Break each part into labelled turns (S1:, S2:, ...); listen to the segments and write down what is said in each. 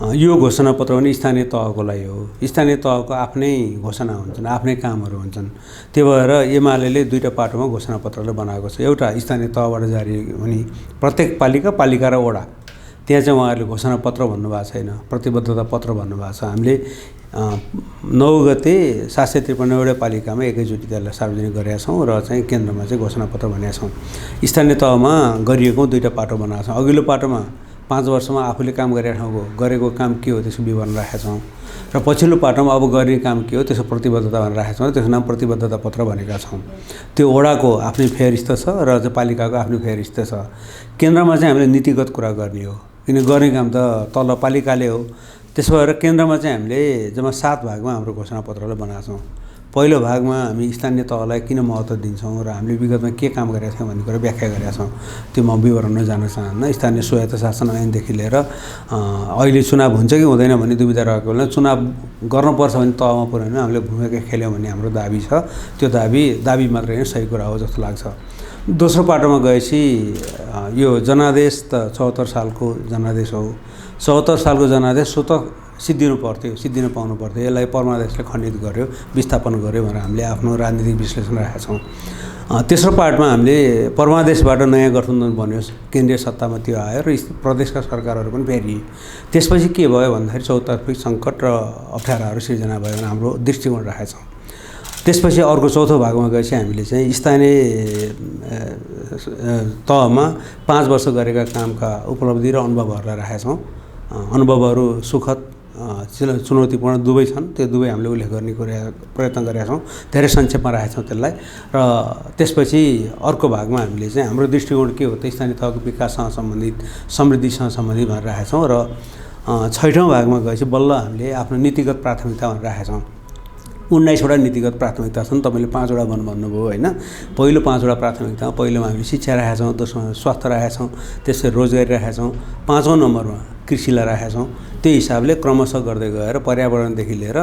S1: यो घोषणापत्र पनि स्थानीय तहको लागि हो। स्थानीय तहको आफ्नै घोषणा हुन्छन्, आफ्नै कामहरू हुन्छन्। त्यो भएर एमाले दुईटा पाटोमा घोषणापत्रले बनाएको छ। एउटा स्थानीय तहबाट जारी हुने प्रत्येक पालिका र वडा, त्यहाँ चाहिँ उहाँहरूले घोषणापत्र भन्नुभएको छैन, प्रतिबद्धता पत्र भन्नुभएको छ। हामीले 9 गते 753वटा पालिकामा एकैचोटि त्यसलाई सार्वजनिक गरेका छौँ र चाहिँ केन्द्रमा चाहिँ घोषणापत्र भनेका छौँ। स्थानीय तहमा गरिएको दुईटा पाटो बनाएको छौँ। अघिल्लो पाटोमा 5 वर्षमा आफूले काम गरेका ठाउँको गरेको काम के हो त्यसको विवरण राखेका छौँ र पछिल्लो पाटोमा अब गर्ने काम के हो त्यसको प्रतिबद्धता भनेर राखेका छौँ। त्यसको नाम प्रतिबद्धता पत्र भनेका छौँ। त्यो वडाको आफ्नै फेरस्त छ र चाहिँ पालिकाको आफ्नै फेरस्त छ। केन्द्रमा चाहिँ हामीले नीतिगत कुरा गर्ने हो, किन गर्ने काम त तल पालिकाले हो। त्यसो भएर केन्द्रमा चाहिँ हामीले जम्मा 7 भागमा हाम्रो घोषणापत्रलाई बनाएको छौँ। पहिलो भागमा हामी स्थानीय तहलाई किन महत्त्व दिन्छौँ र हामीले विगतमा के काम गरेका थियौँ भन्ने कुरा व्याख्या गरेका छौँ। त्यो म विवरणमा जान चाहन्न। स्थानीय स्वायत्त शासन ऐनदेखि लिएर अहिले चुनाव हुन्छ कि हुँदैन भन्ने दुविधा रहेको बेला चुनाव गर्नुपर्छ भने तहमा पुर्याउनु हामीले भूमिका खेल्यौँ भन्ने हाम्रो दाबी छ। त्यो दाबी मात्रै होइन, सही कुरा हो जस्तो लाग्छ। दोस्रो पाटोमा गएपछि यो जनादेश त 74 सालको जनादेश हो। 74 सालको जनादेश स्वतः सिद्धिनु पाउनु पर्थ्यो। यसलाई परमादेशले खण्डित गर्यो, विस्थापन गर्यो भनेर हामीले आफ्नो राजनीतिक विश्लेषण राखेका छौँ। तेस्रो पार्टमा हामीले परमादेशबाट नयाँ गठबन्धन बन्यो, केन्द्रीय सत्तामा त्यो आयो र प्रदेशका सरकारहरू पनि फेरिए। त्यसपछि के भयो भन्दाखेरि चौतर्फी सङ्कट र अप्ठ्याराहरू सिर्जना भयो भने हाम्रो दृष्टिकोण राखेका छौँ। त्यसपछि अर्को चौथो भागमा गएपछि हामीले चाहिँ स्थानीय तहमा 5 वर्ष गरेका कामका उपलब्धि र अनुभवहरूलाई राखेका छौँ। अनुभवहरू सुखद चुनौतीपूर्ण दुवै छन्। त्यो दुवै हामीले उल्लेख गर्ने प्रयत्न गरेका छौँ। धेरै संक्षेपमा राखेका छौँ त्यसलाई। र त्यसपछि अर्को भागमा हामीले चाहिँ हाम्रो दृष्टिकोण के हो त स्थानीय तहको विकाससँग सम्बन्धित, समृद्धिसँग सम्बन्धित भनेर राखेका छौँ। र 6औँ भागमा गएपछि बल्ल हामीले आफ्नो नीतिगत प्राथमिकता भनेर राखेका छौँ। 19वटा नीतिगत प्राथमिकता छन्। तपाईँले 5वटा भन्नुभयो होइन। पहिलो 5वटा प्राथमिकतामा पहिलोमा हामीले शिक्षा राखेका छौँ, दोस्रोमा स्वास्थ्य राखेका छौँ, त्यसपछि रोजगारी राखेका छौँ, 5औँ नम्बरमा कृषिलाई राखेका छौँ। त्यो हिसाबले क्रमशः गर्दै गएर पर्यावरणदेखि लिएर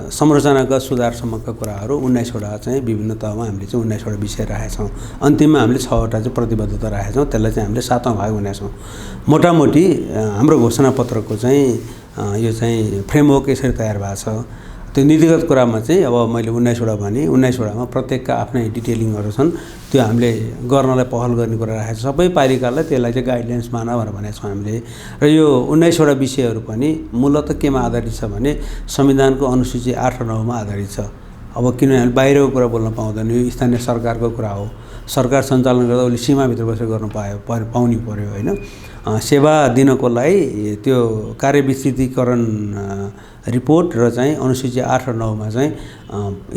S1: संरचनागत सुधारसम्मका कुराहरू 19वटा चाहिँ विभिन्न तहमा हामीले चाहिँ 19वटा विषय राखेका छौँ। अन्तिममा हामीले 6वटा चाहिँ प्रतिबद्धता राखेका छौँ। त्यसलाई चाहिँ हामीले 7औँ भाग भनेका छौँ। मोटामोटी हाम्रो घोषणापत्रको चाहिँ यो चाहिँ फ्रेमवर्क यसरी तयार भएको छ। त्यो नीतिगत कुरामा चाहिँ अब मैले 19वटा भने 19वटामा प्रत्येकका आफ्नै डिटेलिङहरू छन्। त्यो हामीले गर्नलाई पहल गर्ने कुरा राखेको छ। सबै पालिकालाई त्यसलाई चाहिँ गाइडलाइन्स मान भनेर भनेको छौँ हामीले। र यो 19वटा विषयहरू पनि मूलतः केमा आधारित छ भने संविधानको अनुसूची 8 र 9मा आधारित छ। अब किनभने हामीले बाहिरको कुरा बोल्न पाउँदैन, यो स्थानीय सरकारको कुरा हो। सरकार सञ्चालन गर्दा उसले सीमाभित्र बसेर गर्नु पाउनु पर्यो होइन। सेवा दिनको लागि त्यो कार्यविस्तृतीकरण रिपोर्ट र चाहिँ अनुसूची 8 र 9मा चाहिँ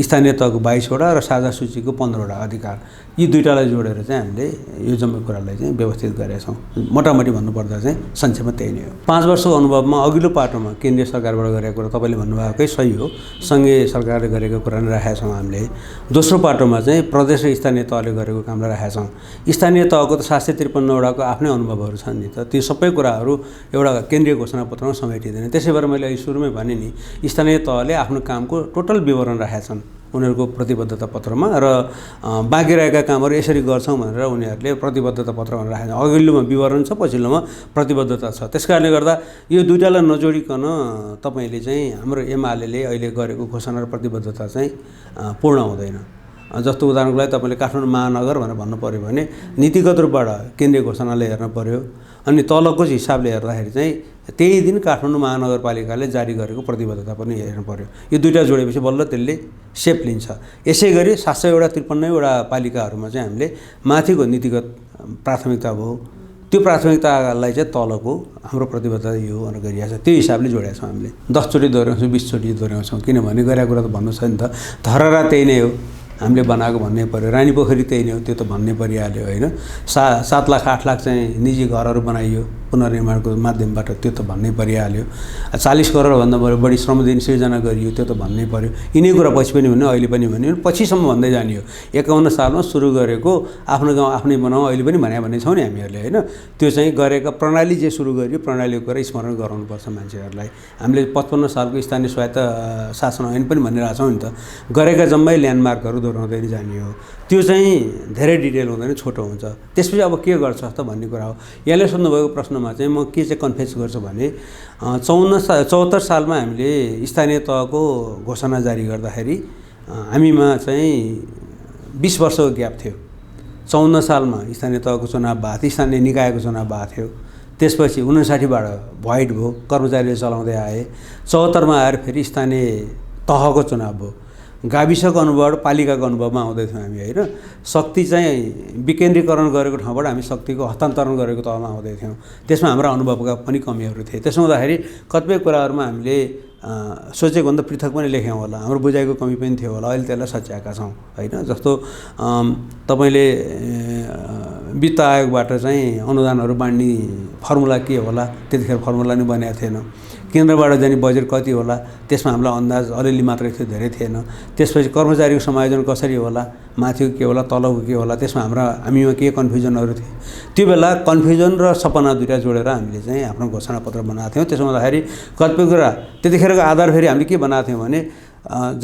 S1: स्थानीय तहको 22वटा र साझा सूचीको 15वटा अधिकार, यी दुईटालाई जोडेर चाहिँ हामीले यो जम्मै कुरालाई चाहिँ व्यवस्थित गरेका छौँ। मोटामोटी भन्नुपर्दा चाहिँ संक्षेपमा त्यही नै हो। 5 वर्षको अनुभवमा अघिल्लो पाटोमा केन्द्रीय सरकारबाट गरेको कुरा तपाईँले भन्नुभएकै सही हो, सङ्घीय सरकारले गरेको कुरा नै राखेका छौँ हामीले। दोस्रो पाटोमा चाहिँ प्रदेश र स्थानीय तहले गरेको कामलाई राखेका छौँ। स्थानीय तहको त 753वटाको आफ्नै अनुभवहरू छन् नि त, त्यो सबै कुराहरू एउटा केन्द्रीय घोषणापत्रमा समेटिँदैन। त्यसै भएर मैले अहिले सुरुमै भने नि स्थानीय तहले आफ्नो कामको टोटल विवरण राखेका छन् उनीहरूको प्रतिबद्धता पत्रमा र बाँकी रहेका कामहरू यसरी गर्छौँ भनेर उनीहरूले प्रतिबद्धता पत्र भनेर राखेका छन्। अघिल्लोमा विवरण छ, पछिल्लोमा प्रतिबद्धता छ। त्यसकारणले गर्दा यो दुईटालाई नजोडिकन तपाईँले चाहिँ हाम्रो एमाले अहिले गरेको घोषणा र प्रतिबद्धता चाहिँ पूर्ण हुँदैन। जस्तो उदाहरणको लागि तपाईँले काठमाडौँ महानगर भनेर भन्नु पऱ्यो भने नीतिगत रूपबाट केन्द्रीय घोषणाले हेर्न पऱ्यो, अनि तलको हिसाबले हेर्दाखेरि चाहिँ त्यही दिन काठमाडौँ महानगरपालिकाले जारी गरेको प्रतिबद्धता पनि हेर्नु पऱ्यो। यो दुईटा जोडेपछि बल्ल त्यसले सेप लिन्छ। यसै गरी 753वटा पालिकाहरूमा चाहिँ हामीले माथिको नीतिगत प्राथमिकता भयो, त्यो प्राथमिकतालाई चाहिँ तलको हाम्रो प्रतिबद्धता यो भनेर गरिएको छ। त्यो हिसाबले जोडेका छौँ हामीले। 10 चोटि दोहोऱ्याउँछौँ, 20 चोटि दोहोऱ्याउँछौँ, किनभने गरेको कुरा त भन्नु छ नि त। धरहरा त्यही नै हो, हामीले बनाएको भन्नै पऱ्यो। रानी पोखरी त्यही नै हो, त्यो त भन्नै परिहाल्यो होइन। 7 लाख 8 लाख चाहिँ निजी घरहरू बनाइयो पुनर्निर्माणको माध्यमबाट, त्यो त भन्नै परिहाल्यो। 40 करोडभन्दा बढी श्रमदिन सिर्जना गरियो, त्यो त भन्नै पऱ्यो। यिनै कुरा पछि पनि भन्यो, अहिले पनि भन्यो, पछिसम्म भन्दै जाने हो। 51 सालमा सुरु गरेको आफ्नो गाउँ आफ्नै बनाऊ अहिले पनि भन्ने छौँ नि हामीहरूले होइन। त्यो चाहिँ गरेका प्रणाली जे सुरु गरियो प्रणालीको कुरा स्मरण गराउनुपर्छ मान्छेहरूलाई। हामीले 55 सालको स्थानीय स्वायत्त शासन ऐन पनि भनिरहेको छौँ नि त। गरेका जम्मै ल्यान्डमार्कहरू दोहोऱ्याउँदै जाने हो। त्यो चाहिँ धेरै डिटेल हुँदैन, छोटो हुन्छ। त्यसपछि अब के गर्छ त भन्ने कुरा हो। यहाँले सोध्नुभएको प्रश्नमा चाहिँ म के चाहिँ कन्फेस गर्छु भने 74 सालमा हामीले स्थानीय तहको घोषणा जारी गर्दाखेरि हामीमा चाहिँ 20 वर्षको ग्याप थियो। 54 सालमा स्थानीय तहको चुनाव भएको थियो, स्थानीय निकायको चुनाव भएको थियो। त्यसपछि 59बाट भोइड भयो, कर्मचारीले चलाउँदै आए। 74मा आएर फेरि स्थानीय तहको चुनाव भयो। गाविसको अनुभवबाट पालिकाको अनुभवमा आउँदैथ्यौँ हामी होइन। शक्ति चाहिँ विकेन्द्रीकरण गरेको ठाउँबाट हामी शक्तिको हस्तान्तरण गरेको तहमा आउँदैथ्यौँ। त्यसमा हाम्रा अनुभवका पनि कमीहरू थिए। त्यसो हुँदाखेरि कतिपय कुराहरूमा हामीले सोचेको भन्दा पृथक पनि लेख्यौँ होला, हाम्रो बुझाइको कमी पनि थियो होला। अहिले त्यसलाई सच्याएका छौँ होइन। जस्तो तपाईँले वित्त आयोगबाट चाहिँ अनुदानहरू बाँड्ने फर्मुला के होला, त्यतिखेर फर्मुला नै बनेको थिएन। केन्द्रबाट जाने बजेट कति होला, त्यसमा हामीलाई अन्दाज अलिअलि मात्रै थियो, धेरै थिएन। त्यसपछि कर्मचारीको समायोजन कसरी होला, माथिको के होला, तलको के होला, त्यसमा हामीमा के कन्फ्युजनहरू थिए। त्यो बेला कन्फ्युजन र सपना दुईटा जोडेर हामीले चाहिँ आफ्नो घोषणापत्र बनाएको थियौँ। त्यसो हुँदाखेरि कतिपय कुरा त्यतिखेरको आधार फेरि हामीले के बनाएको थियौँ भने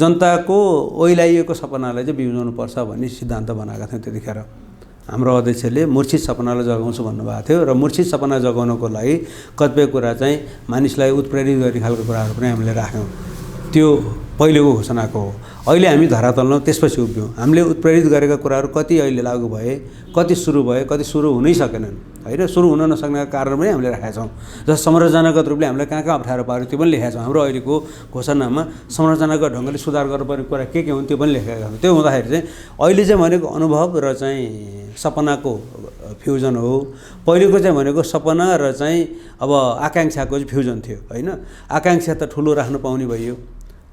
S1: जनताको ओइलाइएको सपनालाई चाहिँ बिउजाउनुपर्छ भन्ने सिद्धान्त बनाएका थियौँ। त्यतिखेर हाम्रो अध्यक्षले मूर्छित सपनालाई जगाउँछु भन्नुभएको थियो र मूर्छित सपना जगाउनको लागि कतिपय कुरा चाहिँ मानिसलाई उत्प्रेरित गर्ने खालको कुराहरू पनि हामीले राख्यौँ। त्यो पहिलेको घोषणाको हो। अहिले हामी धरातलमा त्यसपछि उभियौँ। हामीले उत्प्रेरित गरेका कुराहरू कति अहिले लागू भए, कति सुरु भए, कति सुरु हुनै सकेनन् होइन। सुरु हुन नसक्नेका कारण पनि हामीले राखेका छौँ। जस्तो संरचनागत रूपले हामीलाई कहाँ कहाँ अप्ठ्यारो पार्यो त्यो पनि लेखेका छौँ। हाम्रो अहिलेको घोषणामा संरचनागत ढङ्गले सुधार गर्नुपर्ने कुरा के हुन् त्यो पनि लेखेका छौँ। त्यो हुँदाखेरि चाहिँ अहिले चाहिँ भनेको अनुभव र चाहिँ सपनाको फ्युजन हो। पहिलेको चाहिँ भनेको सपना र चाहिँ अब आकाङ्क्षाको चाहिँ फ्युजन थियो होइन। आकाङ्क्षा त ठुलो राख्नु पाउने भइयो।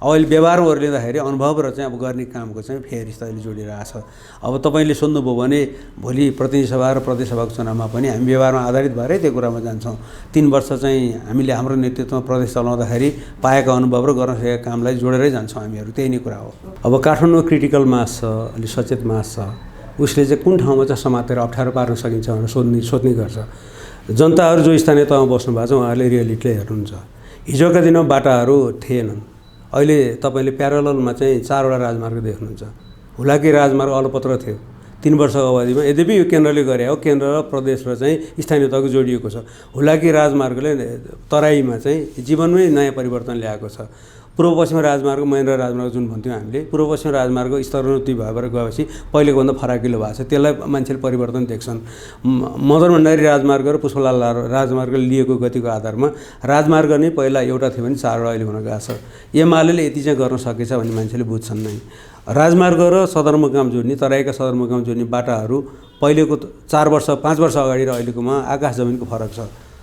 S1: अहिले व्यवहारमा ओर्लिँदाखेरि अनुभव र चाहिँ अब गर्ने कामको चाहिँ फेरि अहिले जोडिरहेको छ। अब तपाईँले सोध्नुभयो भने भोलि प्रतिनिधि सभा र प्रदेश सभाको चुनावमा पनि हामी व्यवहारमा आधारित भएरै त्यो कुरामा जान्छौँ। 3 वर्ष चाहिँ हामीले हाम्रो नेतृत्वमा प्रदेश चलाउँदाखेरि पाएका अनुभव र गर्न सकेका कामलाई जोडेरै जान्छौँ हामीहरू। त्यही नै कुरा हो। अब काठमाडौँमा क्रिटिकल मास छ, अलिक सचेत मास छ, उसले चाहिँ कुन ठाउँमा चाहिँ समातेर अप्ठ्यारो पार्न सकिन्छ भनेर सोध्ने गर्छ। जनताहरू जो स्थानीय तहमा बस्नु भएको छ उहाँहरूले रियालिटीले हेर्नुहुन्छ। हिजोका दिनमा बाटाहरू थिएनन्। अहिले तपाईँले प्यारललमा चाहिँ 4वटा राजमार्ग देख्नुहुन्छ। हुलाकी राजमार्ग अलपत्र थियो 3 वर्षको अवधिमा। यद्यपि यो केन्द्रले गरे हो, केन्द्र र प्रदेश र चाहिँ स्थानीय तहको जोडिएको छ। हुलाकी राजमार्गले तराईमा चाहिँ जीवनमै नयाँ परिवर्तन ल्याएको छ। पूर्व पश्चिम राजमार्ग, महेन्द्र राजमार्ग जुन भन्थ्यौँ हामीले, पूर्व पश्चिम राजमार्ग स्तरोन्नति भएर गएपछि पहिलेको भन्दा फराकिलो भएको छ। त्यसलाई मान्छेले परिवर्तन देख्छन्। मदन भण्डारी राजमार्ग र पुष्पलाल राजमार्गले लिएको गतिको आधारमा राजमार्ग नै पहिला एउटा थियो भने 4वटा अहिले हुन गएको छ। एमाले यति चाहिँ गर्न सकेछ भन्ने मान्छेले बुझ्छन् नै। राजमार्ग र सदरमुकाम जोड्ने, तराईका सदरमुकाम जोड्ने बाटाहरू पहिलेको 4 वर्ष 5 वर्ष अगाडि र अहिलेकोमा आकाश जमिनको फरक छ।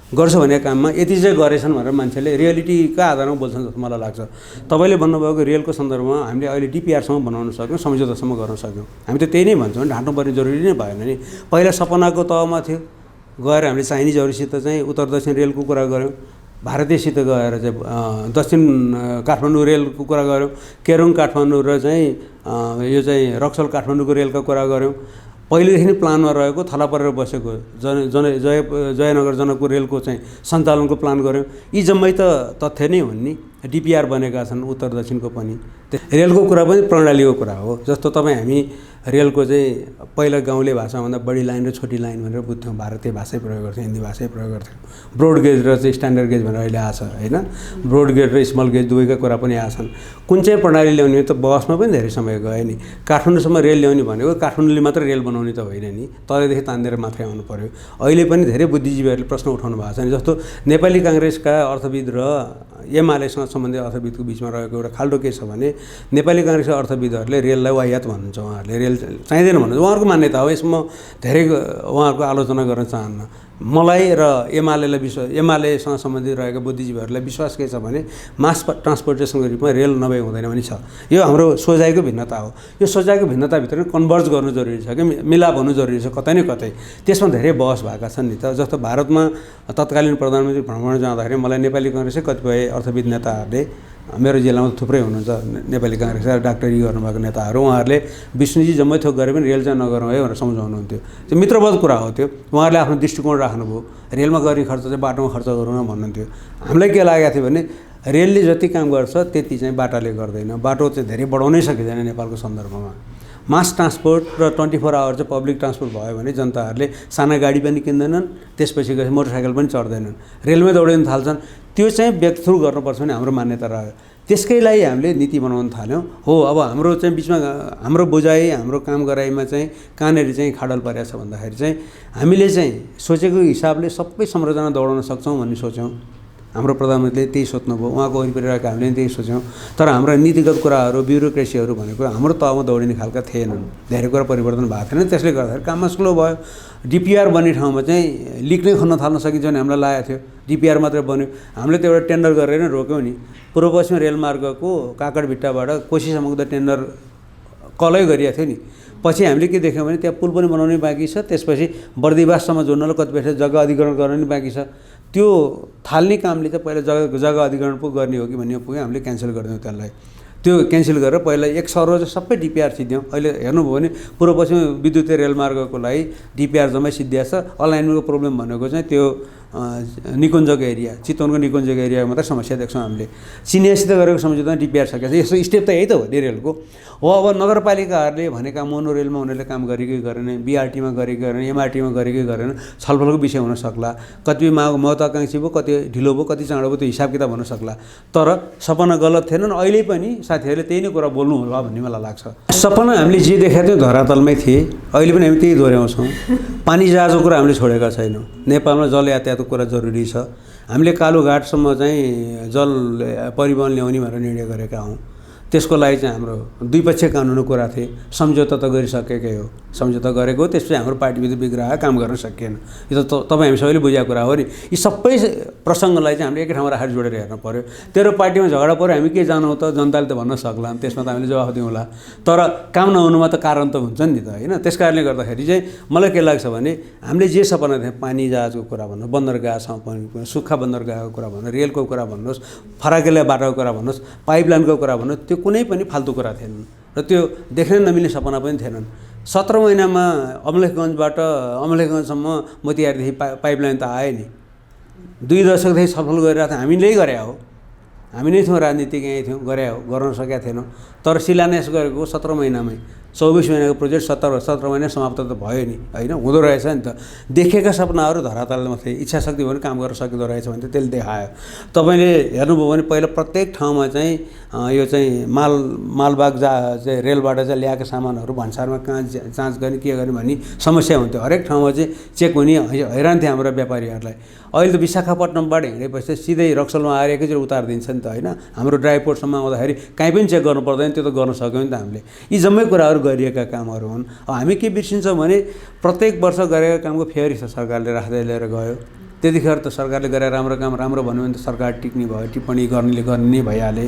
S1: गर्छ भन्ने काममा यति चाहिँ गरेछन् भनेर मान्छेले रियालिटीका आधारमा बोल्छन् जस्तो मलाई लाग्छ। तपाईँले भन्नुभएको रेलको सन्दर्भमा हामीले अहिले डिपिआरसम्म बनाउन सक्यौँ, सम्झौतासम्म गर्न सक्यौँ। हामी त त्यही नै भन्छौँ, ढाँट्नुपर्ने जरुरी नै भएन नि। पहिला सपनाको तहमा थियो, गएर हामीले चाइनिजहरूसित चाहिँ उत्तर दक्षिण रेलको कुरा गऱ्यौँ। भारतीयसित गएर चाहिँ दक्षिण काठमाडौँ रेलको कुरा गऱ्यौँ। केरुङ काठमाडौँ र चाहिँ यो चाहिँ रक्सौल काठमाडौँको रेलको कुरा गऱ्यौँ। पहिलेदेखि नै प्लानमा रहेको थला परेर बसेको जयनगर जनकपुर रेलको चाहिँ सञ्चालनको प्लान गऱ्यौँ। यी जम्मै त तथ्य नै हुन् नि। डिपिआर बनेका छन् उत्तर दक्षिणको पनि। रेलको कुरा पनि प्रणालीको कुरा हो। जस्तो हामी रेलको चाहिँ पहिला गाउँले भाषाभन्दा बढी लाइन र छोटी लाइन भनेर बुझ्थ्यौँ। भारतीय भाषै प्रयोग गर्थ्यौँ, हिन्दी भाषै प्रयोग गर्थ्यौँ। ब्रोड गेज र चाहिँ स्ट्यान्डर्ड गेज भनेर अहिले आएको छ होइन। ब्रोड गेज र स्मल गेज दुवैका कुरा पनि आछन्। कुन चाहिँ प्रणाली ल्याउने त बसमा पनि धेरै समय गयो नि। काठमाडौँसम्म रेल ल्याउने भनेको काठमाडौँले मात्र रेल बनाउने त होइन नि, तलदेखि तान्देर मात्रै आउनु पर्यो। अहिले पनि धेरै बुद्धिजीवीहरूले प्रश्न उठाउनु भएको छ नि। जस्तो नेपाली काङ्ग्रेसका अर्थविद र एमालेसँग सम्बन्धित अर्थविदको बिचमा रहेको एउटा खाल्डो के छ भने नेपाली काङ्ग्रेसका अर्थविदहरूले रेललाई वाहियात भन्नुहुन्छ। उहाँहरूले रेल चाहिँदैन भन्नुहुन्छ। उहाँहरूको मान्यता हो, यसमा धेरै उहाँहरूको आलोचना गर्न चाहन्न। मलाई र एमालेसँग सम्बन्धित रहेका बुद्धिजीवीहरूलाई विश्वास के छ भने मास ट्रान्सपोर्टेसनको रूपमा रेल नभए हुँदैन भने छ। यो हाम्रो सोचाइको भिन्नता हो। यो सोचाइको भिन्नताभित्र कन्भर्ज गर्नु जरुरी छ कि मिलाप हुनु जरुरी छ कतै न कतै। त्यसमा धेरै बहस भएका छन् नि त। जस्तो भारतमा तत्कालीन प्रधानमन्त्री भ्रमण जाँदाखेरि मलाई नेपाली काङ्ग्रेसकै कतिपय अर्थविद नेताहरूले, मेरो जिल्लामा थुप्रै हुनुहुन्छ नेपाली काङ्ग्रेसका डाक्टरी गर्नुभएको नेताहरू, उहाँहरूले विष्णुजी जम्मै थोक गरे पनि रेल चाहिँ नगरौँ है भनेर सम्झाउनुहुन्थ्यो। त्यो मित्रवत कुरा हो त्यो। उहाँहरूले आफ्नो दृष्टिकोण राख्नुभयो। रेलमा गर्ने खर्च चाहिँ बाटोमा खर्च गरौँ न भन्नुहुन्थ्यो। हामीलाई के लागेको थियो भने रेलले जति काम गर्छ त्यति चाहिँ बाटाले गर्दैन। बाटो चाहिँ धेरै बढाउनै सकिँदैन नेपालको सन्दर्भमा। मास ट्रान्सपोर्ट र 24 आवर चाहिँ पब्लिक ट्रान्सपोर्ट भयो भने जनताहरूले साना गाडी पनि किन्दैनन्, त्यसपछि गएपछि मोटरसाइकल पनि चढ्दैनन्, रेलमै दौडिन थाल्छन्। त्यो चाहिँ ब्रेकथ्रु गर्नुपर्छ भन्ने हाम्रो मान्यता रह्यो। त्यसकै लागि हामीले नीति बनाउन थाल्यौँ। हो, अब हाम्रो चाहिँ बिचमा हाम्रो बुझाइ, हाम्रो काम गराइमा चाहिँ कहाँनिर चाहिँ खाडल परेको छ भन्दाखेरि चाहिँ हामीले चाहिँ सोचेको हिसाबले सबै संरचना दौडाउन सक्छौँ भन्ने सोच्यौँ। हाम्रो प्रधानमन्त्रीले त्यही सोच्नुभयो, उहाँको वरिपरि रहेका हामीले त्यही सोच्यौँ। तर हाम्रो नीतिगत कुराहरू, ब्युरोक्रेसीहरू भनेको हाम्रो तहमा दौडिने खालका थिएनन्, धेरै कुरा परिवर्तन भएको थिएन। त्यसले गर्दाखेरि काममा स्लो भयो। डिपिआर बन्ने ठाउँमा चाहिँ लिक नै खन्न थाल्न सकिन्छ भने हामीलाई लागेको थियो, डिपिआर मात्रै बन्यो। हामीले त्यो एउटा टेन्डर गरेर नै रोक्यौँ नि। पूर्व पश्चिम रेलमार्गको काकडभिट्टाबाट कोशीसम्मको त टेन्डर कलै गरिएको थियो नि। पछि हामीले के देख्यौँ भने त्यहाँ पुल पनि बनाउनै बाँकी छ, त्यसपछि बर्दिवाससम्म जोड्नलाई कतिपय जग्गा अधिग्रहण गर्न नि बाँकी छ। त्यो थाल्ने कामले चाहिँ पहिला जग्गा अधिग्रहण पो गर्ने हो कि भन्ने पुग्यो, हामीले क्यान्सल गरिदियौँ त्यसलाई। त्यो क्यान्सल गरेर पहिला 1 सरो चाहिँ सबै डिपिआर सिद्ध्याउँ। अहिले हेर्नुभयो भने पूर्व पश्चिम विद्युतीय रेलमार्गको लागि डिपिआर जम्मै सिद्धिया छ। अलाइनमेन्टको प्रब्लम भनेको चाहिँ त्यो निकुञ्जको एरिया, चितवनको निकुञ्जको एरियामा मात्रै समस्या देख्छौँ हामीले। चिनियासित गरेको सम्झौतामा डिपिआर सकेको छ। यसो स्टेप त यही त हो नि रेलको। हो, अब नगरपालिकाहरूले भनेका मोनो रेलमा उनीहरूले काम गरेकै गरेन, बिआरटीमा गरेकै गरेन, एमआरटीमा गरेकै गरेन, छलफलको विषय हुन सक्ला। कति महत्त्वाकांक्षी भयो, कति ढिलो भयो, कति चाँडो भयो, त्यो हिसाब किताब हुन सक्ला। तर सपना गलत थिएनन्। अहिले पनि साथीहरूले त्यही नै कुरा बोल्नु होला भन्ने मलाई लाग्छ। सपना हामीले जे देखाएको थियौँ धरातलमै थिए, अहिले पनि हामी त्यही दोहोऱ्याउँछौँ। पानी जहाजको कुरा हामीले छोडेका छैनौँ। नेपालमा जल यातायातको कुरा जरुरी छ। हामीले कालुघाटसम्म चाहिँ जल परिवहन ल्याउने भनेर निर्णय गरेका हौँ। त्यसको लागि चाहिँ हाम्रो द्विपक्षीय कानुनको कुरा थिए, सम्झौता त गरिसकेकै हो, सम्झौता गरेको हो। त्यसपछि हाम्रो पार्टीभित्र विग्रह काम गर्न सकिएन। यो त तपाईँ हामी सबैले बुझेको कुरा हो नि। यी सबै प्रसङ्गलाई चाहिँ हामीले एकै ठाउँमा राखेर जोडेर हेर्नु पऱ्यो। तेरो पार्टीमा झगडा पऱ्यो, हामी के जानौँ त, जनताले त भन्न सक्ला, त्यसमा त हामीले जवाफ दिउँला। तर काम नहुनुमा त कारण त हुन्छ नि त, होइन? त्यस कारणले गर्दाखेरि चाहिँ मलाई के लाग्छ भने हामीले जे सपना थियौँ, पानी जहाजको कुरा भन्नुहोस्, बन्दरगाहसम्म पनि, सुक्खा बन्दरगाहको कुरा भन्नुहोस्, रेलको कुरा भन्नुहोस्, फराकिला बाटोको कुरा भन्नुहोस्, पाइपलाइनको कुरा भन्नुहोस्, त्यो कुनै पनि फाल्तु कुरा थिएनन् र त्यो देख्न नमिल्ने सपना पनि थिएनन्। 17 महिनामा अमलेखगञ्जबाट अमलेखगञ्जसम्म मोतिहारीदेखि पाइपलाइन त आयो नि। 2 दशकदेखि छलफल गरिरहेको थियो, हामीले गरे हो, हामी नै थियौँ राजनीतिक, यहीँ थियौँ, गरे हो, गर्न सकेका थिएनौँ। तर शिलान्यास गरेको 17 महिनामै, 24 महिनाको प्रोजेक्ट 17 महिना समाप्त त भयो नि, होइन? हुँदो रहेछ नि त। देखेका सपनाहरू धरातलमा थिए, इच्छा शक्ति भयो भने काम गर्न सकिँदो रहेछ भने त त्यसले देखायो। तपाईँले हेर्नुभयो भने पहिला प्रत्येक ठाउँमा चाहिँ यो चाहिँ मालबाग चाहिँ रेलबाट चाहिँ ल्याएका सामानहरू भन्सारमा कहाँ जाँच गर्ने, के गर्ने भन्ने समस्या हुन्थ्यो। हरेक ठाउँमा चाहिँ चेक हुने हैरान थियो हाम्रो व्यापारीहरूलाई। अहिले त विशाखापट्टनमबाट हिँडेपछि सिधै रक्सलमा आएर एकैचोटि उतारिदिन्छ नि त, होइन? हाम्रो ड्राई पोर्टसम्म आउँदाखेरि कहीँ पनि चेक गर्नु पर्दैन, त्यो त गर्न सक्यौँ नि त हामीले। यी जम्मै कुराहरू गरिएका कामहरू हुन्। हामी के बिर्सिन्छौँ भने प्रत्येक वर्ष गरेका कामको फेरि सरकारले राख्दै लिएर गयो। त्यतिखेर त सरकारले गरेर राम्रो काम राम्रो भन्यो भने त सरकार टिक्ने भयो, टिप्पणी गर्ने नै भइहाले।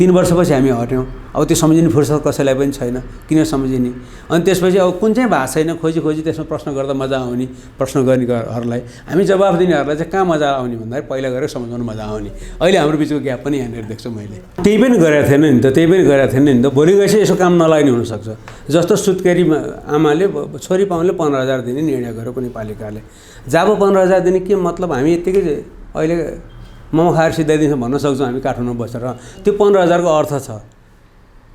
S1: 3 वर्षपछि हामी हट्यौँ। अब त्यो सम्झिने फुर्सद कसैलाई पनि छैन, किन सम्झिने? अनि त्यसपछि अब कुन चाहिँ भएको छैन, खोजी त्यसमा प्रश्न गर्दा मजा आउने, प्रश्न गर्नेहरूलाई हामी जवाफ दिनेहरूलाई चाहिँ कहाँ मजा आउने भन्दाखेरि पहिला गएर सम्झाउनु मजा आउने। अहिले हाम्रो बिचको ग्याप पनि यहाँनिर देख्छु मैले। त्यही पनि गरेको थिएन नि त, नि त। भोलि गएपछि यसो काम नलाग्ने हुनसक्छ। जस्तो सुत्केरी आमाले छोरी पाउनेले 15,000 दिने निर्णय गर्यो कुनै पालिकाले। जब 15,000 दिने के मतलब? हामी यत्तिकै अहिले मोमो खाएर सिधाइदिन्छ भन्न सक्छौँ हामी काठमाडौँमा बसेर। त्यो 15,000 को अर्थ छ।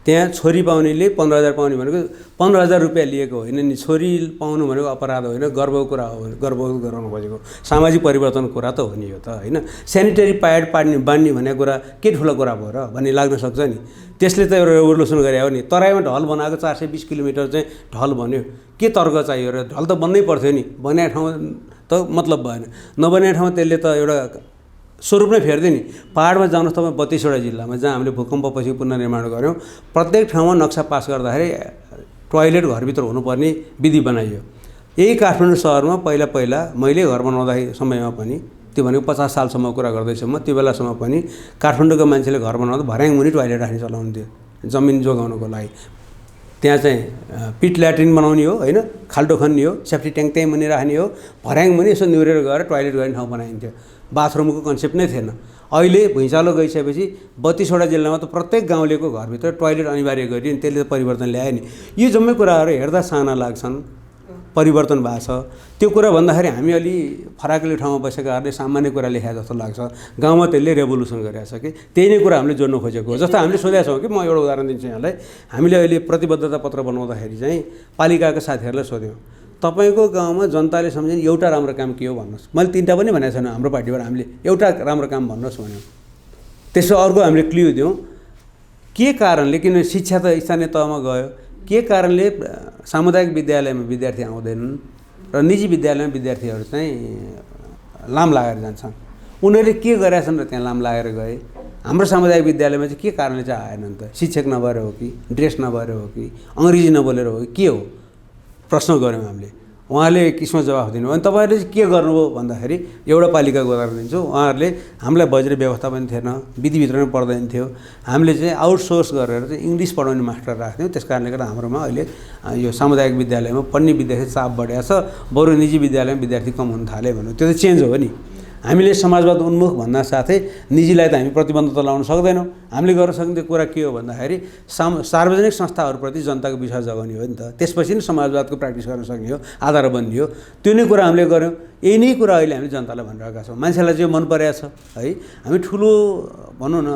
S1: त्यहाँ छोरी पाउनेले 15,000 पाउने भनेको 15,000 रुपियाँ लिएको होइन नि। छोरी पाउनु भनेको अपराध होइन, गर्वको कुरा हो, गर्व गराउनु खोजेको सामाजिक परिवर्तनको कुरा त हो नि यो त, होइन? सेनिटरी प्याड बाँड्ने भनेको कुरा के ठुलो कुरा भयो र भन्ने लाग्न सक्छ नि। त्यसले त एउटा रेभोल्युसन गरे हो नि। तराईमा ढल बनाएको 420 किलोमिटर चाहिँ ढल बन्यो, के तर्क चाहियो र? ढल त बन्नै पर्थ्यो नि। बनाएको ठाउँ त मतलब भएन, नबनेको ठाउँमा त्यसले त एउटा स्वरूप नै फेर्दै नि। पहाडमा जानुहोस् तपाईँ 32वटा जिल्लामा जहाँ हामीले भूकम्पपछि पुनर्निर्माण गऱ्यौँ, प्रत्येक ठाउँमा नक्सा पास गर्दाखेरि टोयलेट घरभित्र हुनुपर्ने विधि बनाइयो। यही काठमाडौँ सहरमा पहिला मैले घर बनाउँदाखेरि समयमा पनि, त्यो भनेको 50 सालसम्म कुरा गर्दैछु म, त्यो बेलासम्म पनि काठमाडौँको मान्छेले घर बनाउँदा भर्याङ मुनि टोयलेट राख्ने चलाउँथ्यो जमिन जोगाउनको लागि। त्यहाँ चाहिँ पिट ल्याट्रिन बनाउने हो, होइन? खाल्टो खन्ने हो, सेफ्टी ट्याङ्क त्यहीँ मुनि राख्ने हो, भर्याङ मुनि यसो निहुरेर गएर टोयलेट गर्ने ठाउँ बनाइन्थ्यो। बाथरुमको कन्सेप्ट नै थिएन। अहिले भुइँचालो गइसकेपछि 32वटा जिल्लामा त प्रत्येक गाउँलेको घरभित्र टोयलेट अनिवार्य गरियो नि। त्यसले त परिवर्तन ल्यायो नि। यो जम्मै कुराहरू हेर्दा साना लाग्छन्, परिवर्तन भएको छ। त्यो कुरा भन्दाखेरि हामी अलि फराकिलो ठाउँमा बसेकाहरूले सामान्य कुरा लेखा जस्तो लाग्छ। गाउँमा त्यसले रेभोल्युसन गरिरहेछ कि त्यही नै कुरा हामीले जोड्न खोजेको हो। जस्तो हामीले सोधेका छौँ कि म एउटा उदाहरण दिन्छु यहाँलाई। हामीले अहिले प्रतिबद्धता पत्र बनाउँदाखेरि चाहिँ पालिकाका साथीहरूलाई सोध्यौँ, तपाईँको गाउँमा जनताले सम्झिने एउटा राम्रो काम के हो भन्नुहोस्। मैले 3टा पनि भनेको छैन, हाम्रो पार्टीबाट हामीले एउटा राम्रो काम भन्नुहोस् भन्यौँ। त्यसो अर्को हामीले क्ल्यु दियौँ के कारणले, किन शिक्षा त स्थानीय तहमा गयो, के कारणले सामुदायिक विद्यालयमा विद्यार्थी आउँदैनन् र निजी विद्यालयमा विद्यार्थीहरू चाहिँ लाम लागेर जान्छन्। उनीहरूले के गरेछन् र त्यहाँ लाम लागेर गए। हाम्रो सामुदायिक विद्यालयमा चाहिँ के कारणले चाहिँ आएनन् त? शिक्षक नभएर हो कि, ड्रेस नभएर हो कि, अङ्ग्रेजी नबोलेर हो कि, के हो? प्रश्न गऱ्यौँ हामीले। उहाँले किसिममा जवाफ दिनु। अनि तपाईँहरूले चाहिँ के गर्नुभयो भन्दाखेरि एउटा पालिकाको उदाहरण दिन्छु। उहाँहरूले हामीलाई बजेट व्यवस्था पनि थिएन, विधिभित्र पनि पर्दैन थियो। हामीले चाहिँ आउटसोर्स गरेर चाहिँ इङ्ग्लिस पढाउने मास्टर राख्थ्यौँ। त्यस कारणले गर्दा हाम्रोमा अहिले यो सामुदायिक विद्यालयमा पढ्ने विद्यार्थी चाप बढेको छ, बरु निजी विद्यालयमा विद्यार्थी कम हुन थाल्यो भन्नु। त्यो त चेन्ज हो नि। हामीले समाजवाद उन्मुख भन्दा साथै निजीलाई त हामी प्रतिबन्ध त लाउन सक्दैनौँ। हामीले गर्न सक्ने कुरा के हो भन्दाखेरि सार्वजनिक संस्थाहरूप्रति जनताको विश्वास जगाउने हो नि त। त्यसपछि नै समाजवादको प्र्याक्टिस गर्न सक्ने हो, आधार बन्ने हो। त्यो नै कुरा हामीले गऱ्यौँ। यही नै कुरा अहिले हामी जनतालाई भनिरहेका छौँ। मान्छेलाई जो मन परेको छ है, हामी ठुलो भनौँ न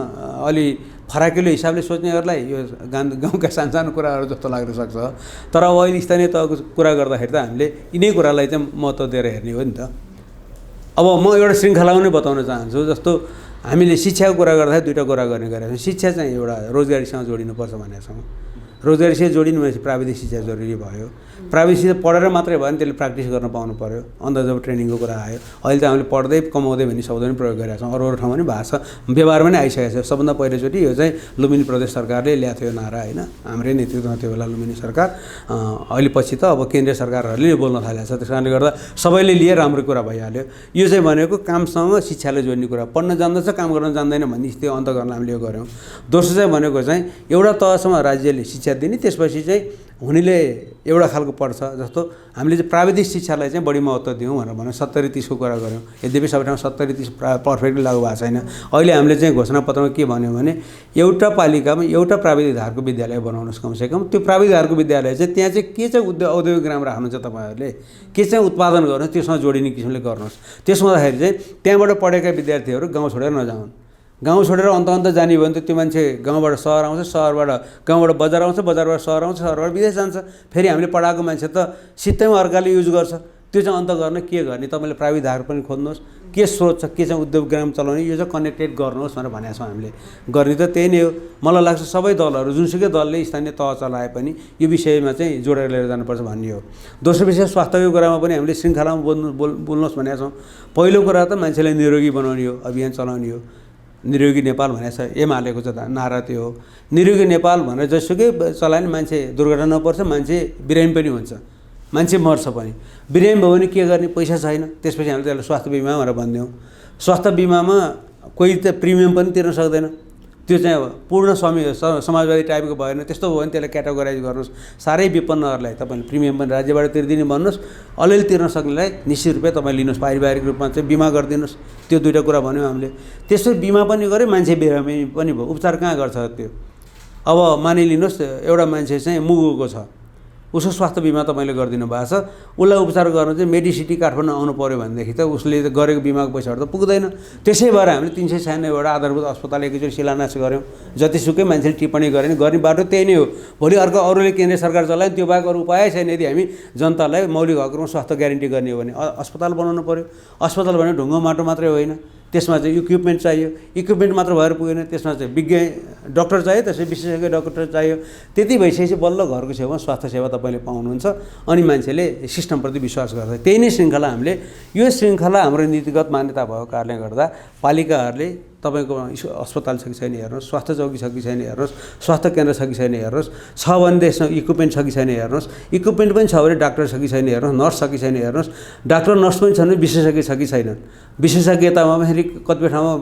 S1: अलि फराकिलो हिसाबले सोच्नेहरूलाई यो गाउँका सानसानो कुराहरू जस्तो लाग्न सक्छ। तर अब अहिले स्थानीय तहको कुरा गर्दाखेरि त हामीले यिनै कुरालाई चाहिँ महत्त्व दिएर हेर्ने हो नि त। अब म एउटा श्रृङ्खलामा नै बताउन चाहन्छु। जस्तो हामीले शिक्षाको कुरा गर्दाखेरि 2टा कुरा गर्ने गरेका छौँ। शिक्षा चाहिँ एउटा रोजगारीसँग जोडिनुपर्छ भनेका छौँ। रोजगारीसँग जोडिनु भनेपछि प्राविधिक शिक्षा जरुरी भयो। प्राविधिक शिक्षा पढेर मात्रै भयो भने त्यसले प्र्याक्टिस गर्न पाउनु पऱ्यो। अन्त जब ट्रेनिङको कुरा आयो, अहिले त हामीले पढ्दै कमाउँदै भन्ने शब्द पनि प्रयोग गरेका छौँ। अरू ठाउँमा पनि भएको छ, व्यवहारमा पनि आइसकेको छ। सबभन्दा पहिलोचोटि यो चाहिँ लुम्बिनी प्रदेश सरकारले ल्याएको थियो नारा होइन, हाम्रै नेतृत्वमा त्यो बेला लुम्बिनी सरकार। अहिले पछि त अब केन्द्रीय सरकारहरूले बोल्न थालेको छ। त्यस कारणले गर्दा सबैले लिए राम्रो कुरा भइहाल्यो। यो चाहिँ भनेको कामसँग शिक्षाले जोड्ने कुरा। पढ्न जान्दछ, काम गर्न जान्दैन भन्ने त्यो अन्त गर्न हामीले यो गऱ्यौँ। दोस्रो चाहिँ भनेको चाहिँ एउटा तहसम्म राज्यले शिक्षा दिने, त्यसपछि चाहिँ हुनेले एउटा खालको पढ्छ। जस्तो हामीले चाहिँ प्राविधिक शिक्षालाई चाहिँ बढी महत्त्व दिउँ भनेर भने 70-30 को कुरा गऱ्यौँ। यद्यपि सबै ठाउँमा 70-30 पर्फेक्टली लागु भएको छैन। अहिले हामीले चाहिँ घोषणापत्रमा के भन्यौँ भने एउटा पालिकामा एउटा प्राविधिक धारको विद्यालय बनाउनुहोस् कमसेकम। त्यो प्राविधिक धारको विद्यालय चाहिँ त्यहाँ चाहिँ के चाहिँ औद्योगिक ग्राम राख्नुहुन्छ तपाईँहरूले, के चाहिँ उत्पादन गर्नुहोस्, त्यसमा जोडिने किसिमले गर्नुहोस्। त्यसमा हुँदाखेरि चाहिँ त्यहाँबाट पढेका विद्यार्थीहरू गाउँ छोडेर नजाउन्। गाउँ छोडेर अन्त जाने भयो भने त त्यो मान्छे गाउँबाट सहर आउँछ, सहरबाट गाउँबाट बजार आउँछ, बजारबाट सहर आउँछ, सहरबाट विदेश जान्छ। फेरि हामीले पढाएको मान्छे त सित्तैमा अर्काले युज गर्छ। त्यो चाहिँ अन्त गर्न के गर्ने? तपाईँले प्राविधिक धार पनि खोज्नुहोस्, के स्रोत छ, के चाहिँ उद्योग ग्राम चलाउने, यो चाहिँ कनेक्टेड गर्नुहोस् भनेर भनेका छौँ हामीले। गर्ने त त्यही नै हो। मलाई लाग्छ सबै दलहरू, जुनसुकै दलले स्थानीय तह चलाए पनि यो विषयमा चाहिँ जोडेर लिएर जानुपर्छ भन्ने हो। दोस्रो विषय स्वास्थ्यको कुरामा पनि हामीले श्रृङ्खलामा बोल्नुहोस् भनेका छौँ। पहिलो कुरा त मान्छेलाई निरोगी बनाउने हो, अभियान चलाउने हो। निरोगी नेपाल भनेको छ, एमालेको चाहिँ नारा त्यो हो। निरोगी नेपाल भनेर जसुकै चलायो भने मान्छे दुर्घटना नपर्छ, मान्छे बिरामी पनि हुन्छ, मान्छे मर्छ पनि। बिरामी भयो भने के गर्ने? पैसा छैन। त्यसपछि हामीले त्यसलाई स्वास्थ्य बिमा भनेर भनिदियौँ। स्वास्थ्य बिमामा कोही त प्रिमियम पनि तिर्न सक्दैन। त्यो चाहिँ अब पूर्ण समाजवादी टाइपको भएन। त्यस्तो भयो भने त्यसलाई क्याटेगोराइज गर्नुहोस्। साह्रै विपन्नहरूलाई तपाईँले प्रिमियम पनि राज्यबाट तिर्दिने भन्नुहोस्, अलिअलि तिर्न सक्नेलाई निश्चित रूपमा तपाईँ लिनुहोस्, पारिवारिक रूपमा चाहिँ बिमा गरिदिनुहोस्। त्यो 2टा कुरा भन्यौँ हामीले। त्यसपछि बिमा पनि गऱ्यो, मान्छे बिरामी पनि भयो। उपचार कहाँ गर्छ त्यो? अब मानिलिनुहोस् एउटा मान्छे चाहिँ मुगुको छ, उसको स्वास्थ्य बिमा तपाईँले गरिदिनु भएको छ, उसलाई उपचार गर्न चाहिँ मेडिसिटी काठमाडौँ आउनु पऱ्यो भनेदेखि त उसले गरेको बिमाको पैसाहरू त पुग्दैन। त्यसै भएर हामीले 396 आधारभूत अस्पताल एकैचोटि शिलान्यास गऱ्यौँ। जतिसुकै मान्छेले टिप्पणी गर्ने बाटो त्यही नै हो। भोलि अरूले केन्द्रीय सरकार चलायो, त्यो बाहेक अरू उपाय छैन। यदि हामी जनतालाई मौलिक हकमा स्वास्थ्य ग्यारेन्टी गर्ने हो भने अस्पताल बनाउनु पऱ्यो। अस्पताल भने ढुङ्गो माटो मात्रै होइन, त्यसमा चाहिँ इक्विपमेन्ट चाहियो। इक्विपमेन्ट मात्र भएर पुगेन, त्यसमा चाहिँ विज्ञ डक्टर चाहियो, त्यसै विशेषज्ञ डक्टर चाहियो। त्यति भइसकेपछि बल्ल घरको छेउमा स्वास्थ्य सेवा तपाईँले पाउनुहुन्छ। अनि मान्छेले सिस्टमप्रति विश्वास गर्छ। त्यही नै श्रृङ्खला हामीले, यो श्रृङ्खला हाम्रो नीतिगत मान्यता भएको कारणले गर्दा पालिकाहरूले तपाईँको अस्पताल छ कि छैन हेर्नुहोस्, स्वास्थ्य चौकी छ कि छैन हेर्नुहोस्, स्वास्थ्य केन्द्र छ कि छैन हेर्नुहोस्, छ भने त्यसमा इक्विपमेन्ट छ कि छैन हेर्नुहोस्, इक्विपमेन्ट पनि छ भने डाक्टर छ कि छैन हेर्नुहोस्, नर्स छ कि छैन हेर्नुहोस्, डाक्टर नर्स पनि छन् भने विशेषज्ञ छ कि छैनन्। विशेषज्ञतामा फेरि कतिपय ठाउँमा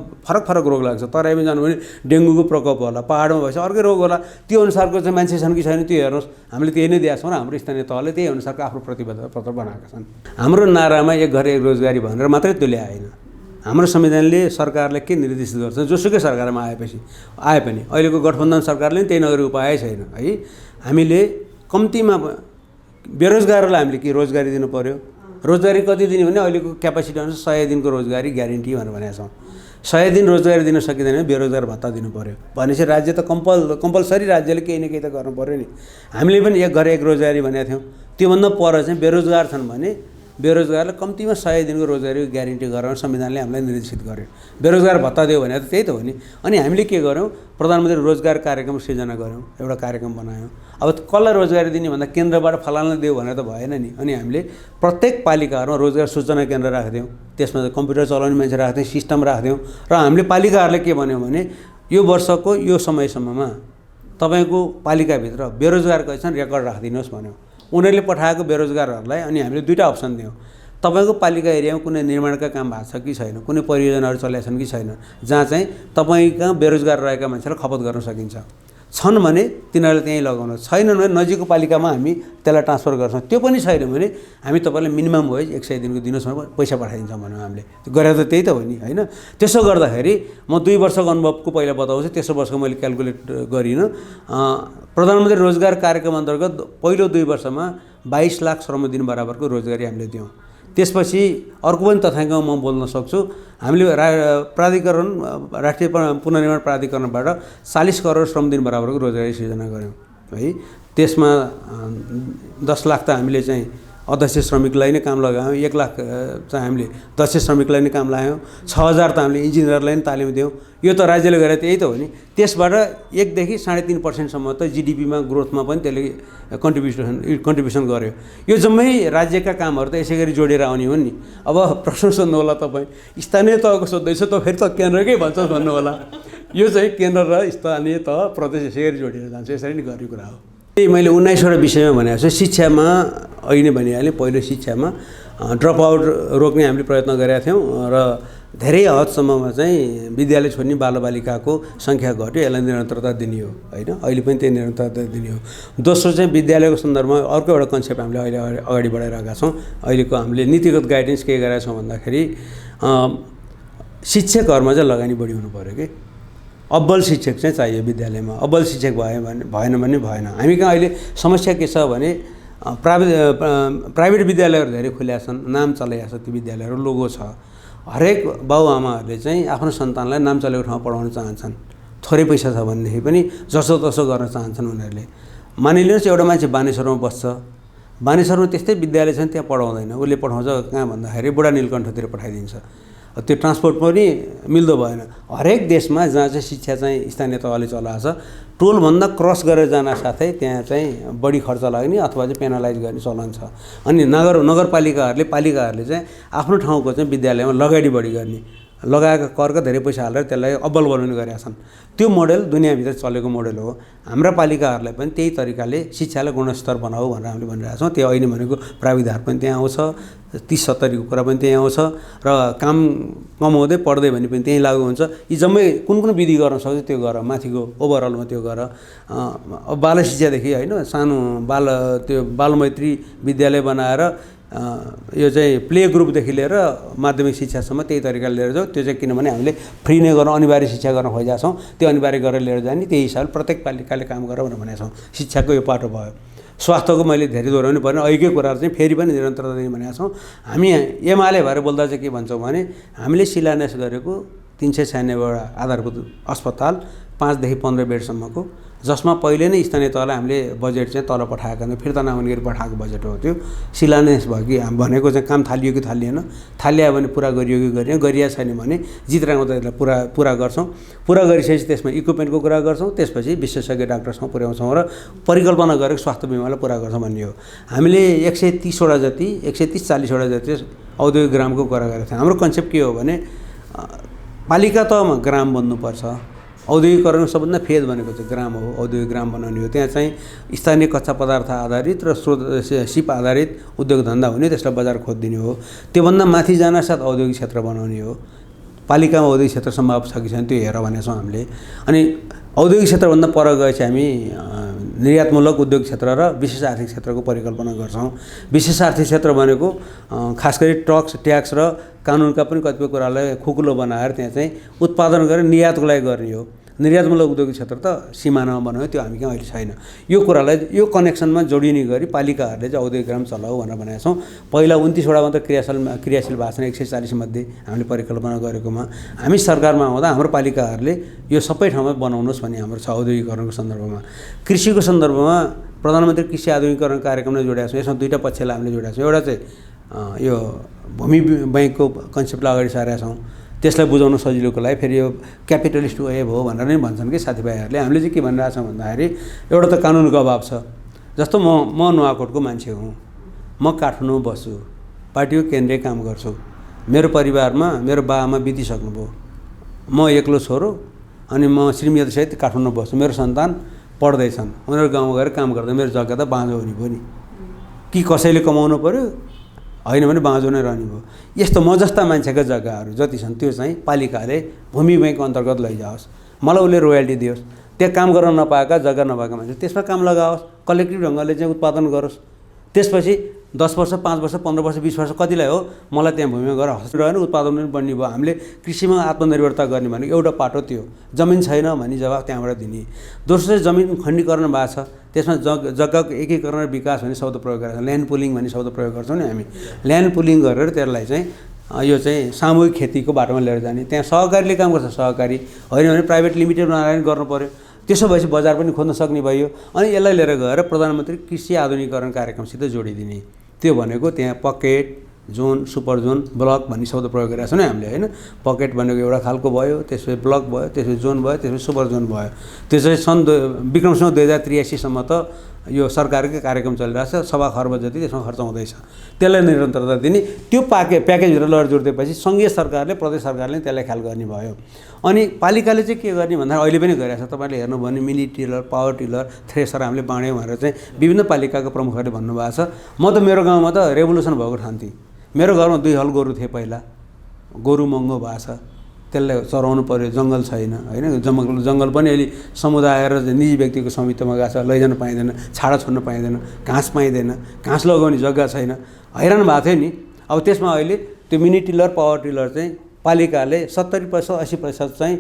S1: फरक रोग लाग्छ। तराईमा जानु भने डेङ्गुको प्रकोप होला, पहाडमा भएपछि अर्कै रोग होला। त्यो अनुसारको चाहिँ मान्छे छन् कि छैन त्यो हेर्नुहोस्। हामीले त्यही नै दिएका छौँ र हाम्रो स्थानीय तहले त्यही अनुसारको आफ्नो प्रतिबद्धता पत्र बनाएका छन्। हाम्रो नारामा एक घर एक रोजगारी भनेर मात्रै त्यो ल्याएन। हाम्रो संविधानले सरकारले के निर्देशित गर्छ, जोसुकै सरकारमा आए पनि अहिलेको गठबन्धन सरकारले पनि त्यही नगरी उपाय छैन है। हामीले कम्तीमा बेरोजगारहरूलाई हामीले के रोजगारी दिनु पर्यो। रोजगारी कति दिने भने अहिलेको क्यापासिटी अनुसार 100 दिनको रोजगारी ग्यारेन्टी भनेर भनेका छौँ। 100 दिन रोजगारी दिन सकिँदैन भने बेरोजगार भत्ता दिनु पर्यो भनेपछि राज्य त कम्पलसरी राज्यले केही न केही त गर्नु पर्यो नि। हामीले पनि एक घर एक रोजगारी भनेका थियौँ। त्योभन्दा पर चाहिँ बेरोजगार छन् भने बेरोजगारलाई कम्तीमा 100 दिनको रोजगारी ग्यारेन्टी गरेर संविधानले हामीलाई निर्देशित गर्यो। बेरोजगार भत्ता दियो भने त त्यही त हो नि। अनि हामीले के गर्यौँ, प्रधानमन्त्री रोजगार कार्यक्रम सृजना गऱ्यौँ, एउटा कार्यक्रम बनायौँ। अब कसलाई रोजगारी दिने भन्दा केन्द्रबाट फलाना दियो भनेर त भएन नि। अनि हामीले प्रत्येक पालिकाहरूमा रोजगार सूचना केन्द्र राख्थ्यौँ, त्यसमा कम्प्युटर चलाउने मान्छे राख्थ्यौँ, सिस्टम राख्थ्यौँ। र हामीले पालिकाहरूले के भन्यौँ भने यो वर्षको यो समयसम्ममा तपाईँको पालिकाभित्र बेरोजगार कति छन् रेकर्ड राखिदिनुहोस् भन्यौँ। उनीहरूले पठाएको बेरोजगारहरूलाई अनि हामीले दुईवटा अप्सन दियौँ। तपाईँको पालिका एरियामा कुनै निर्माणका काम भएको छ कि छैन, कुनै परियोजनाहरू चलेका छन् कि छैन, जहाँ चाहिँ तपाईँका बेरोजगार रहेका मान्छेलाई खपत गर्न सकिन्छ। छन् भने तिनीहरूले त्यहीँ लगाउनु, छैनन् भने नजिकको पालिकामा हामी त्यसलाई ट्रान्सफर गर्छौँ। त्यो पनि छैन भने हामी तपाईँलाई मिनिमम वेज 100 दिनको दिनुहोस् भनेर पैसा पठाइदिन्छौँ भन्यौँ हामीले। त्यो गरेर त त्यही त हो नि, होइन? त्यसो गर्दाखेरि म 2 वर्षको अनुभवको पहिला बताउँछु, तेस्रो वर्षको मैले क्यालकुलेट गरिनँ। प्रधानमन्त्री रोजगार कार्यक्रम अन्तर्गत पहिलो 2 वर्षमा 22 लाख श्रम दिन बराबरको रोजगारी हामीले दियौँ। त्यसपछि अर्को पनि तथ्याङ्क म बोल्न सक्छु। हामीले प्राधिकरण राष्ट्रिय पुनर्निर्माण प्राधिकरणबाट 40 करोड श्रम दिन बराबरको रोजगारी सृजना गऱ्यौँ है। त्यसमा 10 लाख त हामीले चाहिँ अध्यक्ष श्रमिकलाई नै काम लगायौँ, 1 लाख चाहिँ हामीले दक्ष श्रमिकलाई नै काम लगायौँ, 6000 त हामीले इन्जिनियरलाई नै तालिम दियौँ। यो त राज्यले गरेर त्यही त हो नि। त्यसबाट 1 देखि 3.5% त जिडिपीमा ग्रोथमा पनि त्यसले कन्ट्रिब्युसन गर्यो। यो जम्मै राज्यका कामहरू त यसै गरी जोडेर आउने हो नि। अब प्रश्न सोध्नु होला तपाईँ, स्थानीय तहको सोध्दैछ त फेरि त केन्द्रकै भन्छस् भन्नु होला। यो चाहिँ केन्द्र र स्थानीय तह प्रदेश यसै गरी जोडेर जान्छ, यसरी नै गर्ने कुरा हो। मैले 19वटा विषयमा भनेको छु। शिक्षामा अहिले नै भनिहालेँ, पहिलो शिक्षामा ड्रप आउट रोक्ने हामीले प्रयत्न गरेका थियौँ र धेरै हदसम्ममा चाहिँ विद्यालय छोड्ने बालबालिकाको सङ्ख्या घट्यो। यसलाई निरन्तरता दिने हो, होइन? अहिले पनि त्यही निरन्तरता दिने हो। दोस्रो चाहिँ विद्यालयको सन्दर्भमा अर्को एउटा कन्सेप्ट हामीले अहिले अगाडि बढाइरहेका छौँ। अहिलेको हामीले नीतिगत गाइडेन्स के गरेका छौँ भन्दाखेरि शिक्षकहरूमा चाहिँ लगानी बढी हुनु पऱ्यो कि अब्बल शिक्षक चाहिँ चाहियो विद्यालयमा। अब्बल शिक्षक भएन भने भएन। हामी कहाँ अहिले समस्या के छ भने प्राइभेट विद्यालयहरू धेरै खुल्या छन्, नाम चलाइएको छ, ती विद्यालयहरू लोगो छ। हरेक बाबुआमाहरूले चाहिँ आफ्नो सन्तानलाई नाम चलेको ठाउँमा पढाउन चाहन्छन्। थोरै पैसा छ भनेदेखि पनि जसोतसो गर्न चाहन्छन् उनीहरूले। मानिलिनुहोस् एउटा मान्छे बानेश्वरमा बस्छ, बानेश्वरमा त्यस्तै विद्यालय छ त्यहाँ पढाउँदैन, उसले पठाउँछ कहाँ भन्दाखेरि बुढा नीलकण्ठतिर पठाइदिन्छ। त्यो ट्रान्सपोर्ट पनि मिल्दो भएन। हरेक देशमा जहाँ चाहिँ शिक्षा चाहिँ स्थानीय तहले चलाएको छ, टोलभन्दा क्रस गरेर जान साथै त्यहाँ चाहिँ बढी खर्च लाग्ने अथवा चाहिँ पेनलाइज गर्ने चलन छ। अनि पालिकाहरूले चाहिँ आफ्नो ठाउँको चाहिँ विद्यालयमा लगानी बढी गर्ने, लगाएका करका धेरै पैसा हालेर त्यसलाई अब्बल बनाउने गरेका छन्। त्यो मोडेल दुनियाँभित्र चलेको मोडेल हो। हाम्रा पालिकाहरूलाई पनि त्यही तरिकाले शिक्षालाई गुणस्तर बनाऊ भनेर हामीले भनिरहेका छौँ। त्यो अहिले भनेको प्राविधान पनि त्यहाँ आउँछ, 30-70 को कुरा पनि त्यहीँ आउँछ र काम कमाउँदै पढ्दै भने पनि त्यहीँ लागु हुन्छ। यी जम्मै कुन विधि गर्न सक्छ त्यो गर, माथिको ओभरअलमा त्यो गर। बाल शिक्षादेखि होइन सानो त्यो बालमैत्री विद्यालय बनाएर यो चाहिँ प्ले ग्रुपदेखि लिएर माध्यमिक शिक्षासम्म त्यही तरिकाले लिएर जाउँ। त्यो चाहिँ किनभने हामीले फ्री नै गर्न अनिवार्य शिक्षा गर्न खोजेका छौँ। त्यो अनिवार्य गरेर लिएर जाने, त्यही हिसाबले प्रत्येक पालिकाले काम गर भनेर भनेका छौँ। शिक्षाको यो पाटो भयो। स्वास्थ्यको मैले धेरै दोहोऱ्याउनु पर्ने, अहिलेकै कुराहरू चाहिँ फेरि पनि निरन्तरता दिने भनेका छौँ। हामी एमाले भएर बोल्दा चाहिँ के भन्छौँ भने हामीले शिलान्यास गरेको 396वटा आधारभूत अस्पताल 5 देखि 15 बेडसम्मको, जसमा पहिले नै स्थानीय तहलाई हामीले बजेट चाहिँ तल पठाएका थियौँ, फिर्ता नहुने गरी पठाएको बजेट हो। त्यो शिलान्यास भयो कि भनेको चाहिँ काम थालियो कि थालिएन, थालियो भने पुरा गरियो कि गरिएन, गरिया छैन भने जितरामा त यसलाई पुरा गर्छौँ। पुरा गरिसकेपछि त्यसमा इक्विपमेन्टको कुरा गर्छौँ, त्यसपछि विशेषज्ञ डाक्टरसँग पुर्याउँछौँ र परिकल्पना गरेको स्वास्थ्य बिमालाई पुरा गर्छौँ भन्ने हो। हामीले 130वटा जति 130-40वटा जति औद्योगिक ग्रामको कुरा गरेका थियौँ। हाम्रो कन्सेप्ट के हो भने पालिका तहमा ग्राम बन्नुपर्छ। औद्योगिकरण सबभन्दा फेद भनेको चाहिँ ग्राम हो, औद्योगिक ग्राम बनाउने हो। त्यहाँ चाहिँ स्थानीय कच्चा पदार्थ आधारित र सिप आधारित उद्योग धन्दा हुने, त्यसलाई बजार खोजिदिने हो। त्योभन्दा माथि जानसाथ औद्योगिक क्षेत्र बनाउने हो। पालिकामा औद्योगिक क्षेत्र सम्भव छ कि छैन त्यो हेर भनेका छौँ हामीले। अनि औद्योगिक क्षेत्रभन्दा पर गएपछि हामी निर्यातमूलक उद्योग क्षेत्र र विशेष आर्थिक क्षेत्रको परिकल्पना गर्छौँ। विशेष आर्थिक क्षेत्र भनेको खास गरी ट्याक्स र कानुनका पनि कतिपय कुरालाई खुकुलो बनाएर त्यहाँ चाहिँ उत्पादन गरेर निर्यातको लागि गर्ने हो। निर्यातमूलक उद्योग क्षेत्र त सिमानामा बनायो, त्यो हामी कहाँ अहिले छैन। यो कुरालाई यो कनेक्सनमा जोडिने गरी पालिकाहरूले चाहिँ औद्योगिक चलाऊ भनेर भनेका छौँ। पहिला 29वटा मात्र क्रियाशील भएको छन् 140 मध्ये हामीले परिकल्पना गरेकोमा। हामी सरकारमा आउँदा हाम्रो पालिकाहरूले यो सबै ठाउँमा बनाउनुहोस् भन्ने हाम्रो छ औद्योगिकरणको सन्दर्भमा। कृषिको सन्दर्भमा प्रधानमन्त्री कृषि आधुनिकीकरण कार्यक्रमलाई जोडेका छौँ। यसमा दुईवटा पक्षलाई हामीले जोडेका छौँ। एउटा चाहिँ यो भूमि बैंकको कन्सेप्टलाई अगाडि सारेका छौँ, त्यसलाई बुझाउन सजिलोको लागि। फेरि यो क्यापिटलिस्ट वेभ हो भनेर नै भन्छन् कि साथीभाइहरूले। हामीले चाहिँ के भनिरहेको छौँ भन्दाखेरि एउटा त कानुनको अभाव छ। जस्तो म नुवाकोटको मान्छे हुँ, म काठमाडौँ बस्छु, पार्टीको केन्द्रीय काम गर्छु, मेरो परिवारमा मेरो बाआमा बितिसक्नुभयो, म एक्लो छोरो, अनि म श्रीमतीसहित काठमाडौँ बस्छु, मेरो सन्तान पढ्दैछन्, उनीहरू गाउँमा गएर काम गर्दा मेरो जग्गा त बाँझो हुने भयो नि, कि कसैले कमाउनु पऱ्यो, होइन भने बाँझो नै रहने भयो। यस्तो म जस्ता मान्छेका जग्गाहरू जति छन् त्यो चाहिँ पालिकाले भूमि बैंक अन्तर्गत लैजाओस्, मलाई उसले रोयल्टी दियोस्। त्यहाँ काम गर्न नपाएका, जग्गा नभएका मान्छे त्यसमा काम लगाओस्, कलेक्टिभ ढङ्गले चाहिँ उत्पादन गरोस्। त्यसपछि 10 वर्ष 5 वर्ष 15 वर्ष 20 वर्ष कतिलाई हो मलाई त्यहाँ भूमिमा गएर हस्पिटल रहेन, उत्पादन पनि बढ्ने भयो। हामीले कृषिमा आत्मनिर्भरता गर्ने भनेको एउटा पाटो त्यो, जमिन छैन भने जवाफ त्यहाँबाट दिने। दोस्रो चाहिँ जमिन खण्डीकरण भएको छ, त्यसमा जग्गाको एकीकरण र विकास भन्ने शब्द प्रयोग गरेर ल्यान्ड पुलिङ भन्ने शब्द प्रयोग गर्छौँ नि हामी। ल्यान्ड पुलिङ गरेर त्यसलाई चाहिँ यो चाहिँ सामूहिक खेतीको बाटोमा लिएर जाने। त्यहाँ सहकारीले काम गर्छ, सहकारी होइन भने प्राइभेट लिमिटेड बनाएर गर्नु पऱ्यो। त्यसो भएपछि बजार पनि खोज्न सक्ने भयो। अनि यसलाई लिएर गएर प्रधानमन्त्री कृषि आधुनिकीकरण कार्यक्रमसित जोडिदिने। त्यो भनेको त्यहाँ pocket, John, super John, block भन्ने शब्द प्रयोग गरेका छौँ नि हामीले होइन। पकेट भनेको एउटा खालको भयो, त्यसपछि ब्लक भयो, त्यसपछि जोन भयो, त्यसपछि सुपर जोन भयो। त्यो चाहिँ सन् विक्रमसँग 2083सम्म त यो सरकारकै कार्यक्रम चलिरहेको छ। 1.25 खर्ब जति त्यसमा खर्च हुँदैछ। त्यसलाई निरन्तरता दिने। त्यो प्याकेजभित्र लगेर जोडिदिएपछि सङ्घीय सरकारले, प्रदेश सरकारले त्यसलाई ख्याल गर्ने भयो। अनि पालिकाले चाहिँ के गर्ने भन्दा अहिले पनि गरिरहेको छ। तपाईँले हेर्नु भने mini tiller, power tiller, thresher हामीले बाँड्यौँ भनेर चाहिँ विभिन्न पालिकाको प्रमुखहरूले भन्नुभएको छ। म त मेरो गाउँमा त रेभोल्युसन भएको ठान्थेँ। मेरो घरमा 2 हल गोरु थिए पहिला, गोरु महँगो भएको छ, त्यसलाई चराउनु पऱ्यो, जङ्गल छैन होइन। जङ्गल पनि अहिले समुदाय र निजी व्यक्तिको स्वामित्वमा गएको छ, लैजान पाइँदैन, छाडा छोड्न पाइँदैन, घाँस पाइँदैन, घाँस लगाउने जग्गा छैन, हैरान भएको थियो नि। अब त्यसमा अहिले त्यो मिनी टिलर, पावर टिलर चाहिँ पालिकाले 70% 80% चाहिँ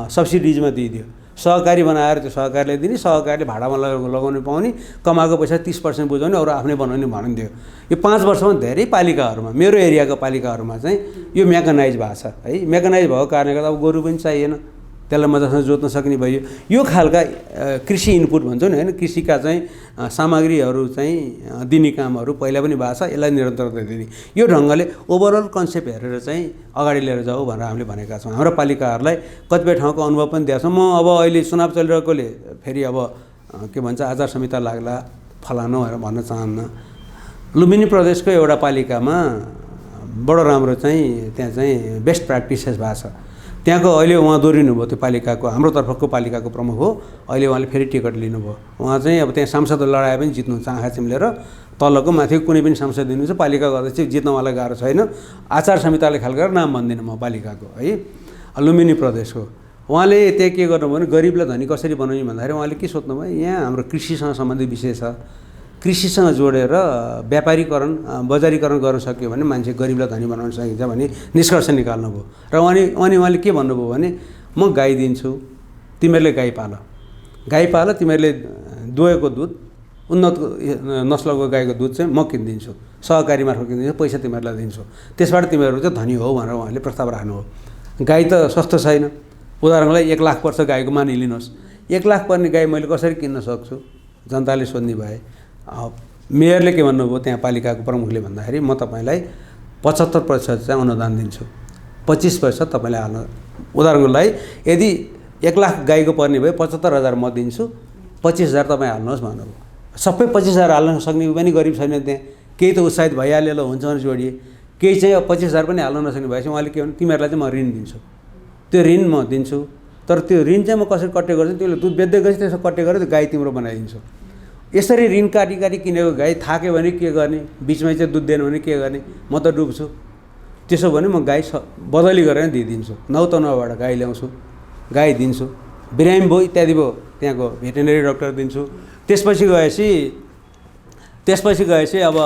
S1: सब्सिडिजमा दिइदियो। सहकारी बनाएर त्यो सहकारीले दिने, सहकारीले भाडामा लगाउनु पाउने, कमाएको पैसा 30% बुझाउने, अरू आफ्नै बनाउने भनिदियो। यो 5 वर्षमा धेरै पालिकाहरूमा, मेरो एरियाको पालिकाहरूमा चाहिँ यो मेकानाइज भएको छ है। मेकानाइज भएको कारणले गर्दा अब गोरु पनि चाहिएन, त्यसलाई मजासँग जोत्न सक्ने भयो। यो खालका कृषि इनपुट भन्छौँ नि होइन, कृषिका चाहिँ सामग्रीहरू चाहिँ दिने कामहरू पहिला पनि भएको छ। यसलाई निरन्तरता दिने यो ढङ्गले ओभरअल कन्सेप्ट हेरेर चाहिँ अगाडि लिएर जाऊ भनेर हामीले भनेका छौँ। हाम्रो पालिकाहरूलाई कतिपय ठाउँको अनुभव पनि दिएको छ। म अब अहिले चुनाव चलिरहेकोले फेरि अब के भन्छ आचार संहिता लाग्ला फलानु भनेर भन्न चाहन्न। लुम्बिनी प्रदेशको एउटा पालिकामा बडो राम्रो चाहिँ त्यहाँ चाहिँ बेस्ट प्र्याक्टिसेस भएको छ। त्यहाँको अहिले उहाँ दोहोरिनु भयो, त्यो पालिकाको हाम्रो तर्फको पालिकाको प्रमुख हो। अहिले उहाँले फेरि टिकट लिनुभयो। उहाँ चाहिँ अब त्यहाँ सांसद लडाए पनि जित्नुहुन्छ, आँखा चिम्लेर। तलको माथिको कुनै पनि सांसद दिनुहुन्छ, पालिकाको अध्यक्ष जित्न उहाँलाई गाह्रो छैन। आचार संहिताले ख्याल गरेर नाम भन्दिनँ म पालिकाको है, लुम्बिनी प्रदेशको। उहाँले त्यहाँ के गर्नुभयो भने गरिबलाई धनी कसरी बनाउने भन्दाखेरि उहाँले के सोध्नुभयो, यहाँ हाम्रो कृषिसँग सम्बन्धित विषय छ, कृषिसँग जोडेर व्यापारीकरण बजारीकरण गर्न सक्यो भने मान्छे गरिबलाई धनी बनाउन सकिन्छ भन्ने निष्कर्ष निकाल्नुभयो। र उहाँले के भन्नुभयो भने म गाई दिन्छु, तिमीहरूले गाई पाल, तिमीहरूले दुहेको दुध, उन्नत नस्लको गाईको दुध चाहिँ म किनिदिन्छु, सहकारी मार्फत किनिदिन्छु, पैसा तिमीहरूलाई दिन्छु, त्यसबाट तिमीहरू चाहिँ धनी हो भनेर उहाँले प्रस्ताव राख्नुभयो। गाई त सस्तो छैन। उदाहरणलाई 1 लाख पर्छ गाईको मानिलिनुहोस्। 1 लाख पर्ने गाई मैले कसरी किन्न सक्छु जनताले सोध्ने भए। मेयरले के भन्नुभयो त्यहाँ पालिकाको प्रमुखले भन्दाखेरि म तपाईँलाई 75% चाहिँ अनुदान दिन्छु, 25% तपाईँले हाल्नु। उदाहरणको लागि यदि 1 लाख गाईको पर्ने भए 75,000 म दिन्छु, 25,000 तपाईँ हाल्नुहोस् भन्नुभयो। सबै 25,000 हाल्न सक्ने पनि गरिब छैन त्यहाँ। केही त उत्साहित भइहाल्यो ल हुन्छ भने जोडिए, केही चाहिँ 25,000 पनि हाल्न नसक्ने भएपछि उहाँले के भन्नु, तिमीहरूलाई चाहिँ म ऋण दिन्छु, त्यो ऋण म दिन्छु, तर त्यो ऋण चाहिँ म कसरी कट्टे गर्छु, त्यसले दुध बेच्दै गएपछि त्यसो कट्टे गरेर त्यो गाई तिम्रो बनाइदिन्छु। यसरी ऋण काटी किनेको गाई थाक्यो भने के गर्ने, बिचमै चाहिँ दुध दिएन भने के गर्ने, म त डुब्छु। त्यसो भने म गाई बदली गरेर दिइदिन्छु, नौबाट गाई ल्याउँछु, गाई दिन्छु, बिरामी भयो इत्यादि भयो त्यहाँको भेटेरिनरी डक्टर दिन्छु। त्यसपछि गएपछि अब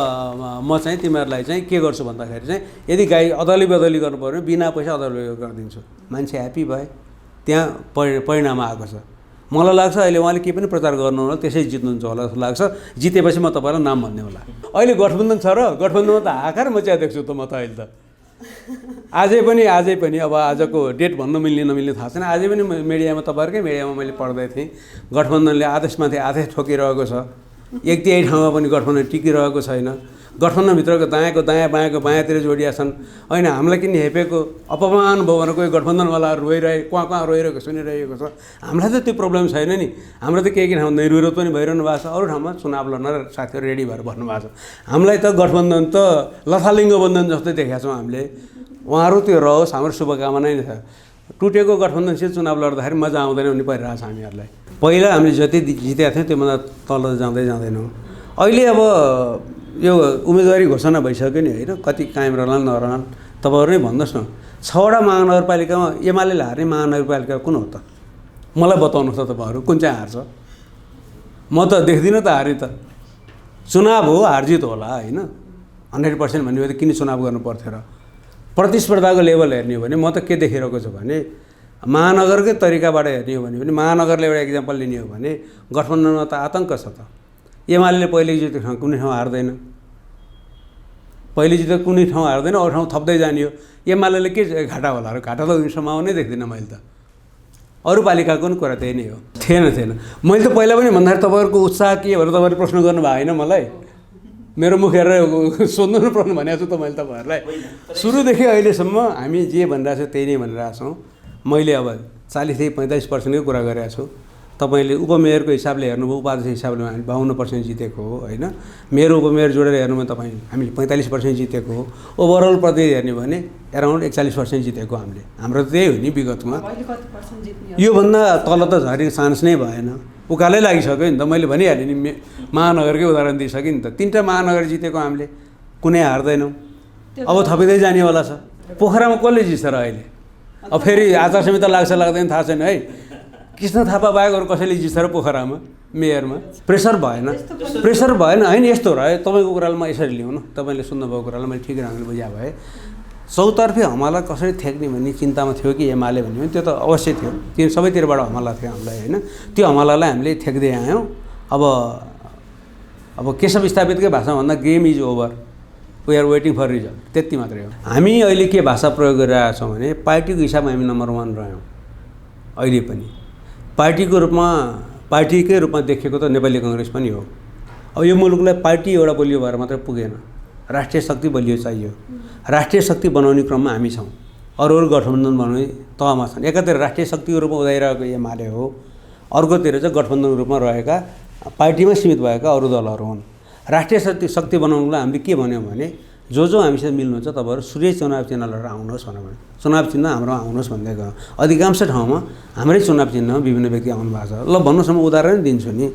S1: म चाहिँ तिमीहरूलाई चाहिँ के गर्छु भन्दाखेरि चाहिँ यदि गाई अदली बदली गर्नु पऱ्यो भने बिना पैसा अदली गरिदिन्छु। मान्छे ह्याप्पी भए, त्यहाँ परिणाम आएको छ। मलाई लाग्छ अहिले उहाँले केही पनि प्रचार गर्नु होला, त्यसै जित्नुहुन्छ होला जस्तो लाग्छ। जितेपछि म तपाईँलाई नाम भन्ने होला। अहिले गठबन्धन छ र गठबन्धनमा त हाकार मच्या देख्छु त म त अहिले त। आजै पनि अब आजको डेट भन्नु मिल्ने नमिल्ने थाहा छैन। आजै पनि मिडियामा, तपाईँहरूकै मिडियामा मैले पढ्दै थिएँ, गठबन्धनले आदेशमाथि आदेश ठोकिरहेको छ। एक त्यही ठाउँमा पनि गठबन्धन टिकिरहेको छैन। गठबन्धनभित्रको दायाँको दायाँ, बायाँको बायाँतिर जोडिया छन्। होइन, हामीलाई किन हेपेको अपमान भयो भनेर कोही गठबन्धनवालाहरू कहाँ रोइरहेको सुनिरहेको छ। हामीलाई त त्यो प्रब्लम छैन नि। हाम्रो त केही ठाउँमा विरोध पनि भइरहनु भएको छ, अरू ठाउँमा चुनाव लड्न साथीहरू रेडी भएर बस्नु भएको छ। हामीलाई त गठबन्धन त लथालिङ्ग बन्धन जस्तै देखेका छौँ हामीले। उहाँहरू त्यो रहोस्, हाम्रो शुभकामना नै छ। टुटेको गठबन्धनसित चुनाव लड्दाखेरि मजा आउँदैन भन्ने परिरहेको छ हामीहरूलाई। पहिला हामीले जति जितेका थियौँ त्योभन्दा तल जाँदैनौँ। अहिले अब यो उम्मेदवारी घोषणा भइसक्यो नि होइन, कति कायम रहलान् नरहलान् तपाईँहरू नै भन्नुहोस् न। 6वटा महानगरपालिकामा एमाले हार्ने महानगरपालिका कुन हो त? मलाई बताउनुहोस् त तपाईँहरू, कुन चाहिँ हार्छ? म त देख्दिनँ त हारे त। चुनाव हो, हारजित होला होइन, 100% भन्ने भयो त किन चुनाव गर्नु पर्थ्यो र? प्रतिस्पर्धाको लेभल हेर्ने हो भने म त के देखिरहेको छु भने, महानगरकै तरिकाबाट हेर्ने हो भने पनि, महानगरले एउटा इक्जाम्पल लिने हो भने गठबन्धनमा त आतङ्क छ त। एमाले पहिले जितेको ठाउँ कुनै ठाउँ हार्दैन, पहिले जितेको कुनै ठाउँ हार्दैन, अरू ठाउँ थप्दै जाने हो। एमाले के घाटा होला र? घाटा त सम्भावनै देख्दिनँ मैले त। अरू पालिकाको पनि कुरा त्यही नै हो। थिएन। मैले त पहिला पनि भन्दाखेरि तपाईँहरूको उत्साह के भनेर तपाईँहरूले प्रश्न गर्नुभएको होइन मलाई। मेरो मुख हेरेर सोध्नु न प्रश्न भनेको छु त मैले तपाईँहरूलाई। सुरुदेखि अहिलेसम्म हामी जे भनिरहेको छौँ त्यही नै भनिरहेको छौँ। मैले अब 40-45% कै कुरा गरेको छु। तपाईँले उपमेयरको हिसाबले हेर्नुभयो, उपाध्यक्ष हिसाबले हामी 52% जितेको हो होइन। मेरो उपमेयर जोडेर हेर्नुभयो तपाईँ, हामीले 45% जितेको हो। ओभरअल प्रति हेर्ने हो भने एराउन्ड 41% जितेको हामीले। हाम्रो त्यही हो नि विगतमा। योभन्दा तल त झरेको चान्स नै भएन। उकालै लागिसक्यो नि त। मैले भनिहालेँ नि, महानगरकै उदाहरण दिइसकेँ नि त। 3टा महानगर जितेको हामीले, कुनै हार्दैनौँ। अब थपिँदै जानेवाला छ। पोखरामा कसले जित्छ र अहिले? अब फेरि आचार संहिता लाग्छ लाग्दैन थाहा छैन है। कृष्ण थापा बाहेक अरू कसैले जित्छ र पोखरामा मेयरमा? प्रेसर भएन होइन। यस्तो रह्यो, तपाईँको कुरालाई म यसरी लिउँ न, तपाईँले सुन्नुभएको कुरालाई मैले ठिक ढङ्गले बुझा भए। चौतर्फी हमला कसरी ठेक्ने भन्ने चिन्तामा थियो कि एमाले भन्ने पनि, त्यो त अवश्य थियो। त्यो सबैतिरबाट हमला थियो हामीलाई होइन। त्यो हमलालाई हामीले ठेक्दै आयौँ। अब केशव स्थापितकै भाषामा भन्दा game is over, we are waiting for result, त्यति मात्रै हो। हामी अहिले के भाषा प्रयोग गरिरहेका छौँ भने, पार्टीको हिसाबमा हामी नम्बर 1 रह्यौँ। अहिले पनि पार्टीकै रूपमा देखेको त नेपाली काङ्ग्रेस पनि हो। अब यो मुलुकलाई पार्टी एउटा बलियो भएर मात्रै पुगेन, राष्ट्रिय शक्ति बलियो चाहियो। राष्ट्रिय शक्ति बनाउने क्रममा हामी छौँ। अरू गठबन्धन बनाउने तहमा छन्। एकातिर राष्ट्रिय शक्तिको रूपमा उदाइरहेको एमाले हो, अर्कोतिर चाहिँ गठबन्धनको रूपमा रहेका पार्टीमा सीमित भएका अरू दलहरू हुन्। राष्ट्रिय शक्ति बनाउनुलाई हामीले के भन्यौँ भने, जो हामीसित मिल्नुहुन्छ तपाईँहरू सूर्य चुनाव चिन्ह लिएर आउनुहोस् भनेर भन्यो। चुनाव चिन्ह हाम्रो आउनुहोस् भन्दै गयो। अधिकांश ठाउँमा हाम्रै चुनाव चिन्हमा विभिन्न व्यक्ति आउनु भएको छ। ल भन्नुहोस्, म उदाहरण दिन्छु नि।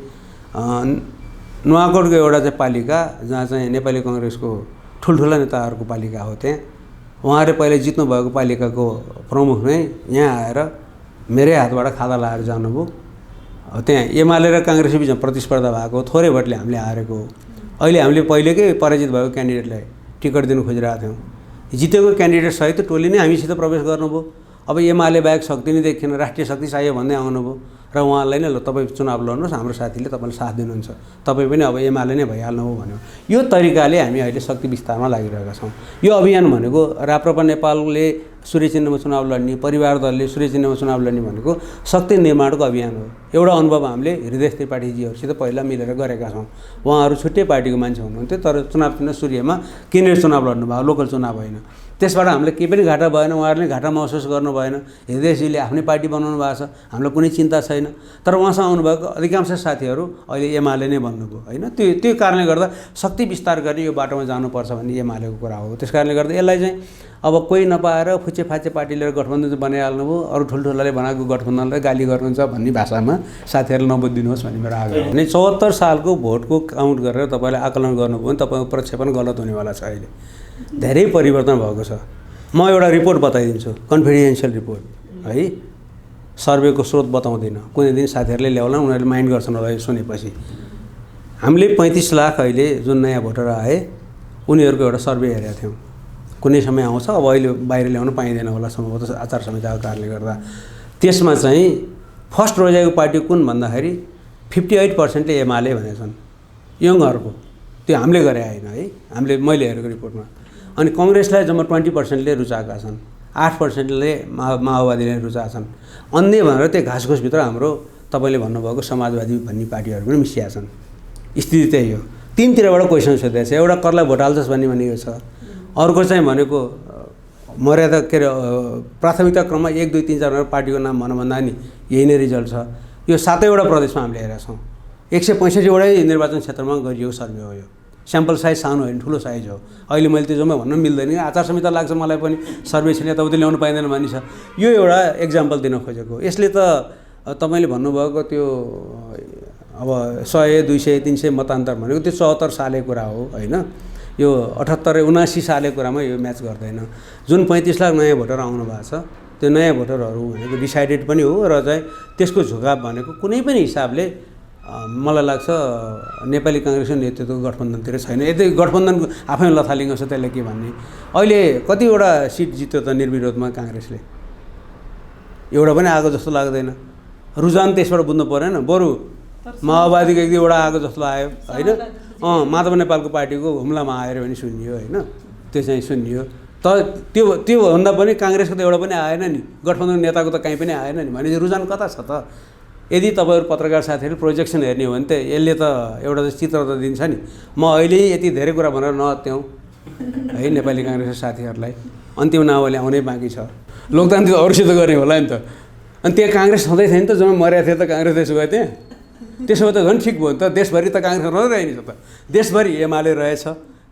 S1: नुवाकोटको एउटा चाहिँ पालिका जहाँ चाहिँ नेपाली काङ्ग्रेसको ठुल्ठुला नेताहरूको पालिका हो, त्यहाँ उहाँहरूले पहिले जित्नु भएको पालिकाको प्रमुख नै यहाँ आएर मेरै हातबाट खादा लाएर जानुभयो। त्यहाँ एमाले र काङ्ग्रेस बिचमा प्रतिस्पर्धा भएको, थोरै भोटले हामीले हारेको हो। अहिले हामीले पहिलेकै पराजित भएको क्यान्डिडेटलाई टिकट दिनु खोजिरहेको थियौँ। जितेको क्यान्डिडेट सहित टोली नै हामीसित प्रवेश गर्नुभयो। अब एमाले बाहेक शक्ति नै देखिएन, राष्ट्रिय शक्ति चाहियो भन्दै आउनुभयो र उहाँलाई नै ल तपाईँ चुनाव लड्नुहोस्, हाम्रो साथीले तपाईँलाई साथ दिनुहुन्छ, तपाईँ पनि अब एमाले नै भइहाल्नु हो भन्यो। यो तरिकाले हामी अहिले शक्ति विस्तारमा लागिरहेका छौँ। यो अभियान भनेको राप्रपा नेपालले सूर्य चिन्हमा चुनाव लड्ने, परिवार दलले सूर्य चिन्हमा चुनाव लड्ने भनेको शक्ति निर्माणको अभियान हो। एउटा अनुभव हामीले हृदय त्रिपाठीजीहरूसित पहिला मिलेर गरेका छौँ। उहाँहरू छुट्टै पार्टीको मान्छे हुनुहुन्थ्यो, तर चुनाव चिन्ह सूर्यमा किनेर चुनाव लड्नुभयो, लोकल चुनाव होइन। त्यसबाट हामीलाई केही पनि घाटा भएन, उहाँहरूले घाटा महसुस गर्नु भएन। हृदयजीले आफ्नै पार्टी बनाउनु भएको छ, हामीलाई कुनै चिन्ता छैन। तर उहाँसँग आउनुभएको अधिकांश साथीहरू अहिले एमाले नै बन्नुभयो होइन। त्यो कारणले गर्दा शक्ति विस्तार गर्ने यो बाटोमा जानुपर्छ भन्ने एमालेको कुरा हो। त्यस कारणले गर्दा यसलाई चाहिँ अब कोही नपाएर फुच्चेफाचे पार्टी लिएर गठबन्धन चाहिँ बनाइहाल्नुभयो, अरू ठुल्ठुलाले बनाएको गठबन्धनलाई गाली गर्नुहुन्छ भन्ने भाषामा साथीहरूले नबुझिदिनुहोस् भन्ने मेरो आग्रह हो। अनि 74 सालको भोटको काउन्ट गरेर तपाईँले आकलन गर्नुभयो भने तपाईँको प्रक्षेपण गलत हुनेवाला छ। अहिले धेरै परिवर्तन भएको छ। म एउटा रिपोर्ट बताइदिन्छु, कन्फिडेन्सियल रिपोर्ट है। सर्वेको स्रोत बताउँदिनँ, कुनै दिन साथीहरूले ल्याउला, उनीहरूले माइन्ड गर्छन् होला यो सुनेपछि। हामीले 35 लाख अहिले जुन नयाँ भोटर आए उनीहरूको एउटा सर्वे हेरेका थियौँ। कुनै समय आउँछ, अब अहिले बाहिर ल्याउन पाइँदैन होला सम्भवतः आचार संहिताको कारणले गर्दा। त्यसमा चाहिँ फर्स्ट रोजेको पार्टी कुन भन्दाखेरि 58%ले एमाले भनेछन् यङहरूको। त्यो हामीले गरे होइन है, मैले हेरेको रिपोर्टमा। अनि कङ्ग्रेसलाई जम्मा 20%ले रुचाएका छन्, 8%ले माओवादीले रुचाएका छन्। अन्य भनेर त्यो घासघुसभित्र हाम्रो तपाईँले भन्नुभएको समाजवादी भन्ने पार्टीहरू पनि मिसिया छन्। स्थिति त्यही हो। तीनतिरबाट क्वेसन सोधिएको छ। एउटा करलाई भोट हाल्छस् भन्ने भनेको छ, अर्को चाहिँ भनेको मर्यादा के अरे प्राथमिकता क्रममा 1 2 3 4 भनेर पार्टीको नाम भन्दा नि यही नै रिजल्ट छ। यो 7वटा प्रदेशमा हामीले हेरेका छौँ। 165वटै निर्वाचन क्षेत्रमा गरिएको सर्वे हो। यो स्याम्पल साइज सानो होइन, ठुलो साइज हो। अहिले मैले त्यो जम्मै भन्न मिल्दैन, आचार संहिता लाग्छ मलाई पनि, सर्वे छैन यताउति ल्याउनु पाइँदैन भनिन्छ। यो एउटा एक्जाम्पल दिन खोजेको। यसले त तपाईँले भन्नुभएको त्यो अब 100 200 300 मतान्तर भनेको त्यो 74 सालको कुरा हो होइन। यो 78 79 सालको कुरामा यो म्याच गर्दैन। जुन 35 लाख नयाँ भोटर आउनु भएको छ, त्यो नयाँ भोटरहरू भनेको डिसाइडेड पनि हो र चाहिँ त्यसको झुकाव भनेको कुनै पनि हिसाबले मलाई लाग्छ नेपाली काङ्ग्रेसको नेतृत्वको गठबन्धनतिर छैन। यदि गठबन्धन आफै लथालिङ्ग छ त्यसले के भन्ने। अहिले कतिवटा सिट जित्यो त निर्विरोधमा काङ्ग्रेसले? एउटा पनि आएको जस्तो लाग्दैन। रुझान त्यसबाट बुझ्नु परेन, बरु माओवादीको 1-2वटा आएको जस्तो आयो होइन। माधव नेपालको पार्टीको हुम्लामा आएर पनि सुनियो होइन, त्यो चाहिँ सुनियो। त्यो भन्दा पनि काङ्ग्रेसको त एउटा पनि आएन नि, गठबन्धन नेताको त कहीँ पनि आएन नि। भनेपछि रुझान कता छ त? यदि तपाईँहरू पत्रकार साथीहरू प्रोजेक्सन हेर्ने हो भने त यसले त एउटा चित्र त दिन्छ नि। म अहिले यति धेरै कुरा भनेर नअत्याउँ है नेपाली काङ्ग्रेसका साथीहरूलाई। अन्तिम नावली आउनै बाँकी छ। लोकतान्त्रिक अरूसित गर्ने होला नि त। अनि त्यहाँ काङ्ग्रेस छँदै थियो नि त, जम्मै मर्या थियो त काङ्ग्रेस त्यसो भए त्यहाँ। त्यसो भए त झन् ठिक भयो नि त, देशभरि त काङ्ग्रेस रहँदै रहेछ त। देशभरि एमाले रहेछ,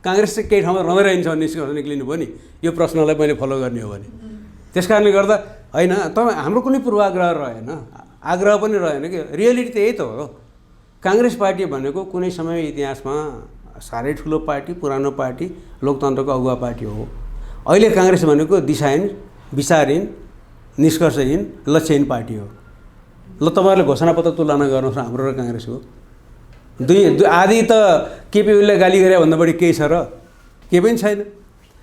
S1: काङ्ग्रेस चाहिँ केही ठाउँमा रहँदै रहन्छ भन्ने निष्कर्ष निक्लिनु भयो नि। यो प्रश्नलाई मैले फलो गर्ने हो भने त्यस कारणले गर्दा होइन, तपाईँ हाम्रो कुनै पूर्वाग्रह रहेन, आग्रह पनि रहेन कि। रियालिटी त यही त हो। काङ्ग्रेस पार्टी भनेको कुनै समय इतिहासमा साह्रै ठुलो पार्टी, पुरानो पार्टी, लोकतन्त्रको अगुवा पार्टी हो। अहिले काङ्ग्रेस भनेको दिशाहीन, विचारहीन, निष्कर्षहीन, लक्ष्यहीन पार्टी हो। ल तपाईँहरूले घोषणापत्र तुलना गर्नुहोस् हाम्रो र काङ्ग्रेसको। आधी त केपी ओलीले गाली गरे भन्दा बढी केही छ र? केही पनि छैन।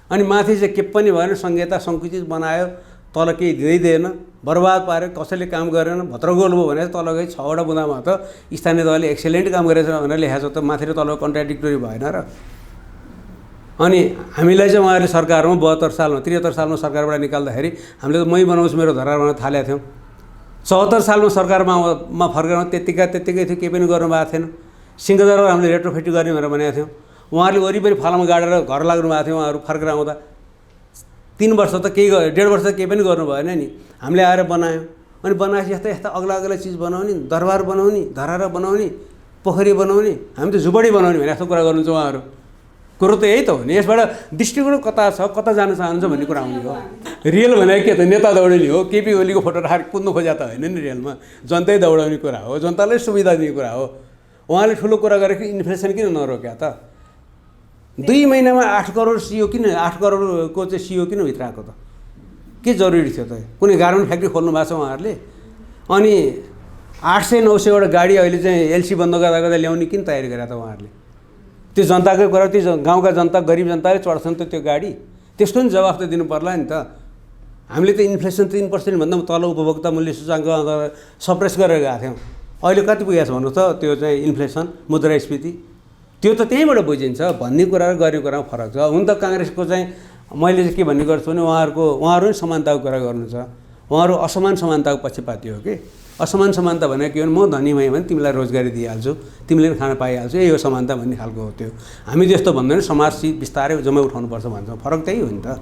S1: अनि माथि चाहिँ के पनि भएन, संहिता सङ्कुचित बनायो, तल केही दिँदै दिएन, बर्बाद पाऱ्यो, कसैले काम गरेन, भत्रगोल भयो भने तल गई 6वटा बुँदामा त स्थानीय तहले एक्सेलेन्ट काम गरेछ भनेर लेखाएको छ त, माथि र तलको कन्ट्राडिक्टरी भएन र? अनि हामीलाई चाहिँ उहाँहरूले सरकारमा 72 सालमा 73 सालमा सरकारबाट निकाल्दाखेरि हामीले त मै बनाउँछु मेरो धरार भनेर थालेका थियौँ। 74 सालमा सरकारमा फर्केर त्यत्तिकै थियो, केही पनि गर्नुभएको थिएन। सिंहदरबार हामीले रेट्रोफिट गर्ने भनेर भनेका थियौँ। उहाँहरूले वरिपरि फालामा गाडेर घर लाग्नु भएको थियो। उहाँहरू फर्केर आउँदा 3 वर्ष त केही 1.5 वर्ष त केही पनि गर्नु भएन नि। हामीले आएर बनायौँ। अनि बनाएपछि यस्ता अग्ला चिज बनाउने, दरबार बनाउने, धरारा बनाउने, पोखरी बनाउने, हामी त झुपडी बनाउने भने यस्तो कुरा गर्नुहुन्छ उहाँहरू। कुरो त यही त हो नि। यसबाट दृष्टिकोण कता छ, कता जान चाहन्छ भन्ने कुरा आउने हो। रियल भनेको के त? नेता दौडाउने हो। केपी ओलीको फोटो राखेर कुद्नु खोज्या त होइन नि। रियलमा जनतै दौडाउने कुरा हो, जनतालाई सुविधा दिने कुरा हो। उहाँले ठुलो कुरा गरेको इन्फ्लेसन किन नरोक्या त? 2 महिनामा 8 करोड सियो किन, 8 करोडको चाहिँ सियो किन भित्र आएको त? के जरुरी थियो त? कुनै गार्मेन्ट फ्याक्ट्री खोल्नु भएको छ उहाँहरूले? अनि 800-900वटा गाडी अहिले चाहिँ एलसी बन्द गर्दा ल्याउने किन तयारी गरे त उहाँहरूले? त्यो जनताकै कुरा, त्यो गाउँका जनता, गरिब जनताले चढ्छन् त त्यो गाडी, त्यसको पनि जवाफ त दिनु पर्ला नि त। हामीले त इन्फ्लेसन 3% भन्दा तल उपभोक्ता मूल्य सूचकाङ्क सप्रेस गरेर गएको थियौँ। अहिले कति पुगेको छ भन्नु त? त्यो चाहिँ इन्फ्लेसन, मुद्रास्फीति, त्यो त त्यहीँबाट बुझिन्छ। भन्ने कुरा र गर्ने कुरामा फरक छ। हुन त काङ्ग्रेसको चाहिँ मैले चाहिँ के भन्ने गर्छु भने उहाँहरू पनि समानताको कुरा गर्नुहुन्छ। उहाँहरू असमान समानताको पक्षपाती हो कि। असमान समानता भनेको के हो? म धनी भएँ भने तिमीलाई रोजगारी दिइहाल्छु, तिमीले पनि खाना पाइहाल्छु, यही हो समानता भन्ने खालको हो त्यो। हामी त्यस्तो भन्दैन, समाज बिस्तारै जम्मै उठाउनुपर्छ भन्छौँ। फरक त्यही हो नि त।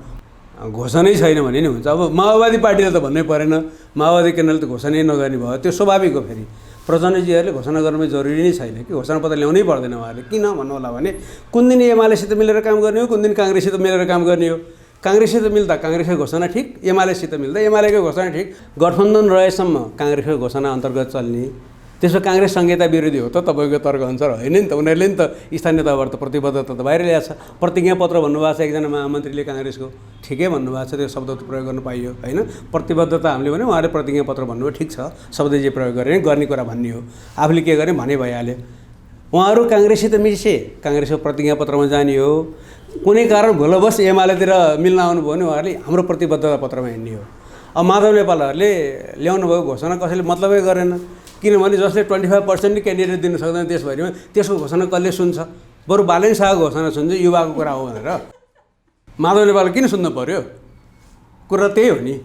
S1: घोषणै छैन भने नि हुन्छ। अब माओवादी पार्टीले त भन्नै परेन, माओवादी केन्द्रले त घोषणै नगर्ने भयो, त्यो स्वाभाविक हो। फेरि प्रचण्डजीहरूले घोषणा गर्नु जरुरी नै छैन कि, घोषणापत्र ल्याउनै पर्दैन उहाँहरूले। किन भन्नु होला भने कुन दिन एमालेसित मिलेर काम गर्ने हो, कुन दिन काङ्ग्रेससित मिलेर काम गर्ने हो। काङ्ग्रेससित मिल्दा काङ्ग्रेसको घोषणा ठिक, एमालेसित मिल्दा एमालेको घोषणा ठिक। गठबन्धन रहेसम्म काङ्ग्रेसको घोषणा अन्तर्गत चल्ने। त्यसमा काङ्ग्रेस संहिता विरोधी हो त तपाईँको तर्क अनुसार होइन नि त। उनीहरूले नि त स्थानीय तहबाट त प्रतिबद्धता त बाहिर ल्याएको छ। प्रतिज्ञापत्र भन्नुभएको छ एकजना महामन्त्रीले काङ्ग्रेसको, ठिकै भन्नुभएको छ, त्यो शब्द प्रयोग गर्नु पाइयो होइन। प्रतिबद्धता हामीले भने उहाँले प्रतिज्ञापत्र भन्नुभयो, ठिक छ, शब्द जे प्रयोग गरेर गर्ने कुरा भन्ने हो। आफूले के गर्ने भने भइहाल्यो। उहाँहरू काङ्ग्रेससित मिसे, काङ्ग्रेसको प्रतिज्ञापत्रमा जाने हो। कुनै कारण भुलवश एमालेतिर मिल्न आउनुभयो भने उहाँहरूले हाम्रो प्रतिबद्धता पत्रमा हिँड्ने हो। अब माधव नेपालहरूले ल्याउनु भएको घोषणा कसैले मतलबै गरेन, किनभने जसले 25% नै क्यान्डिडेट दिन सक्दैन देशभरिमा, त्यसको घोषणा कसले सुन्छ? बरु बालेन शाहको घोषणा सुन्छ युवाको कुरा हो भनेर। माधव नेपालले किन सुन्नु पर्यो? कुरा त्यही हो नि।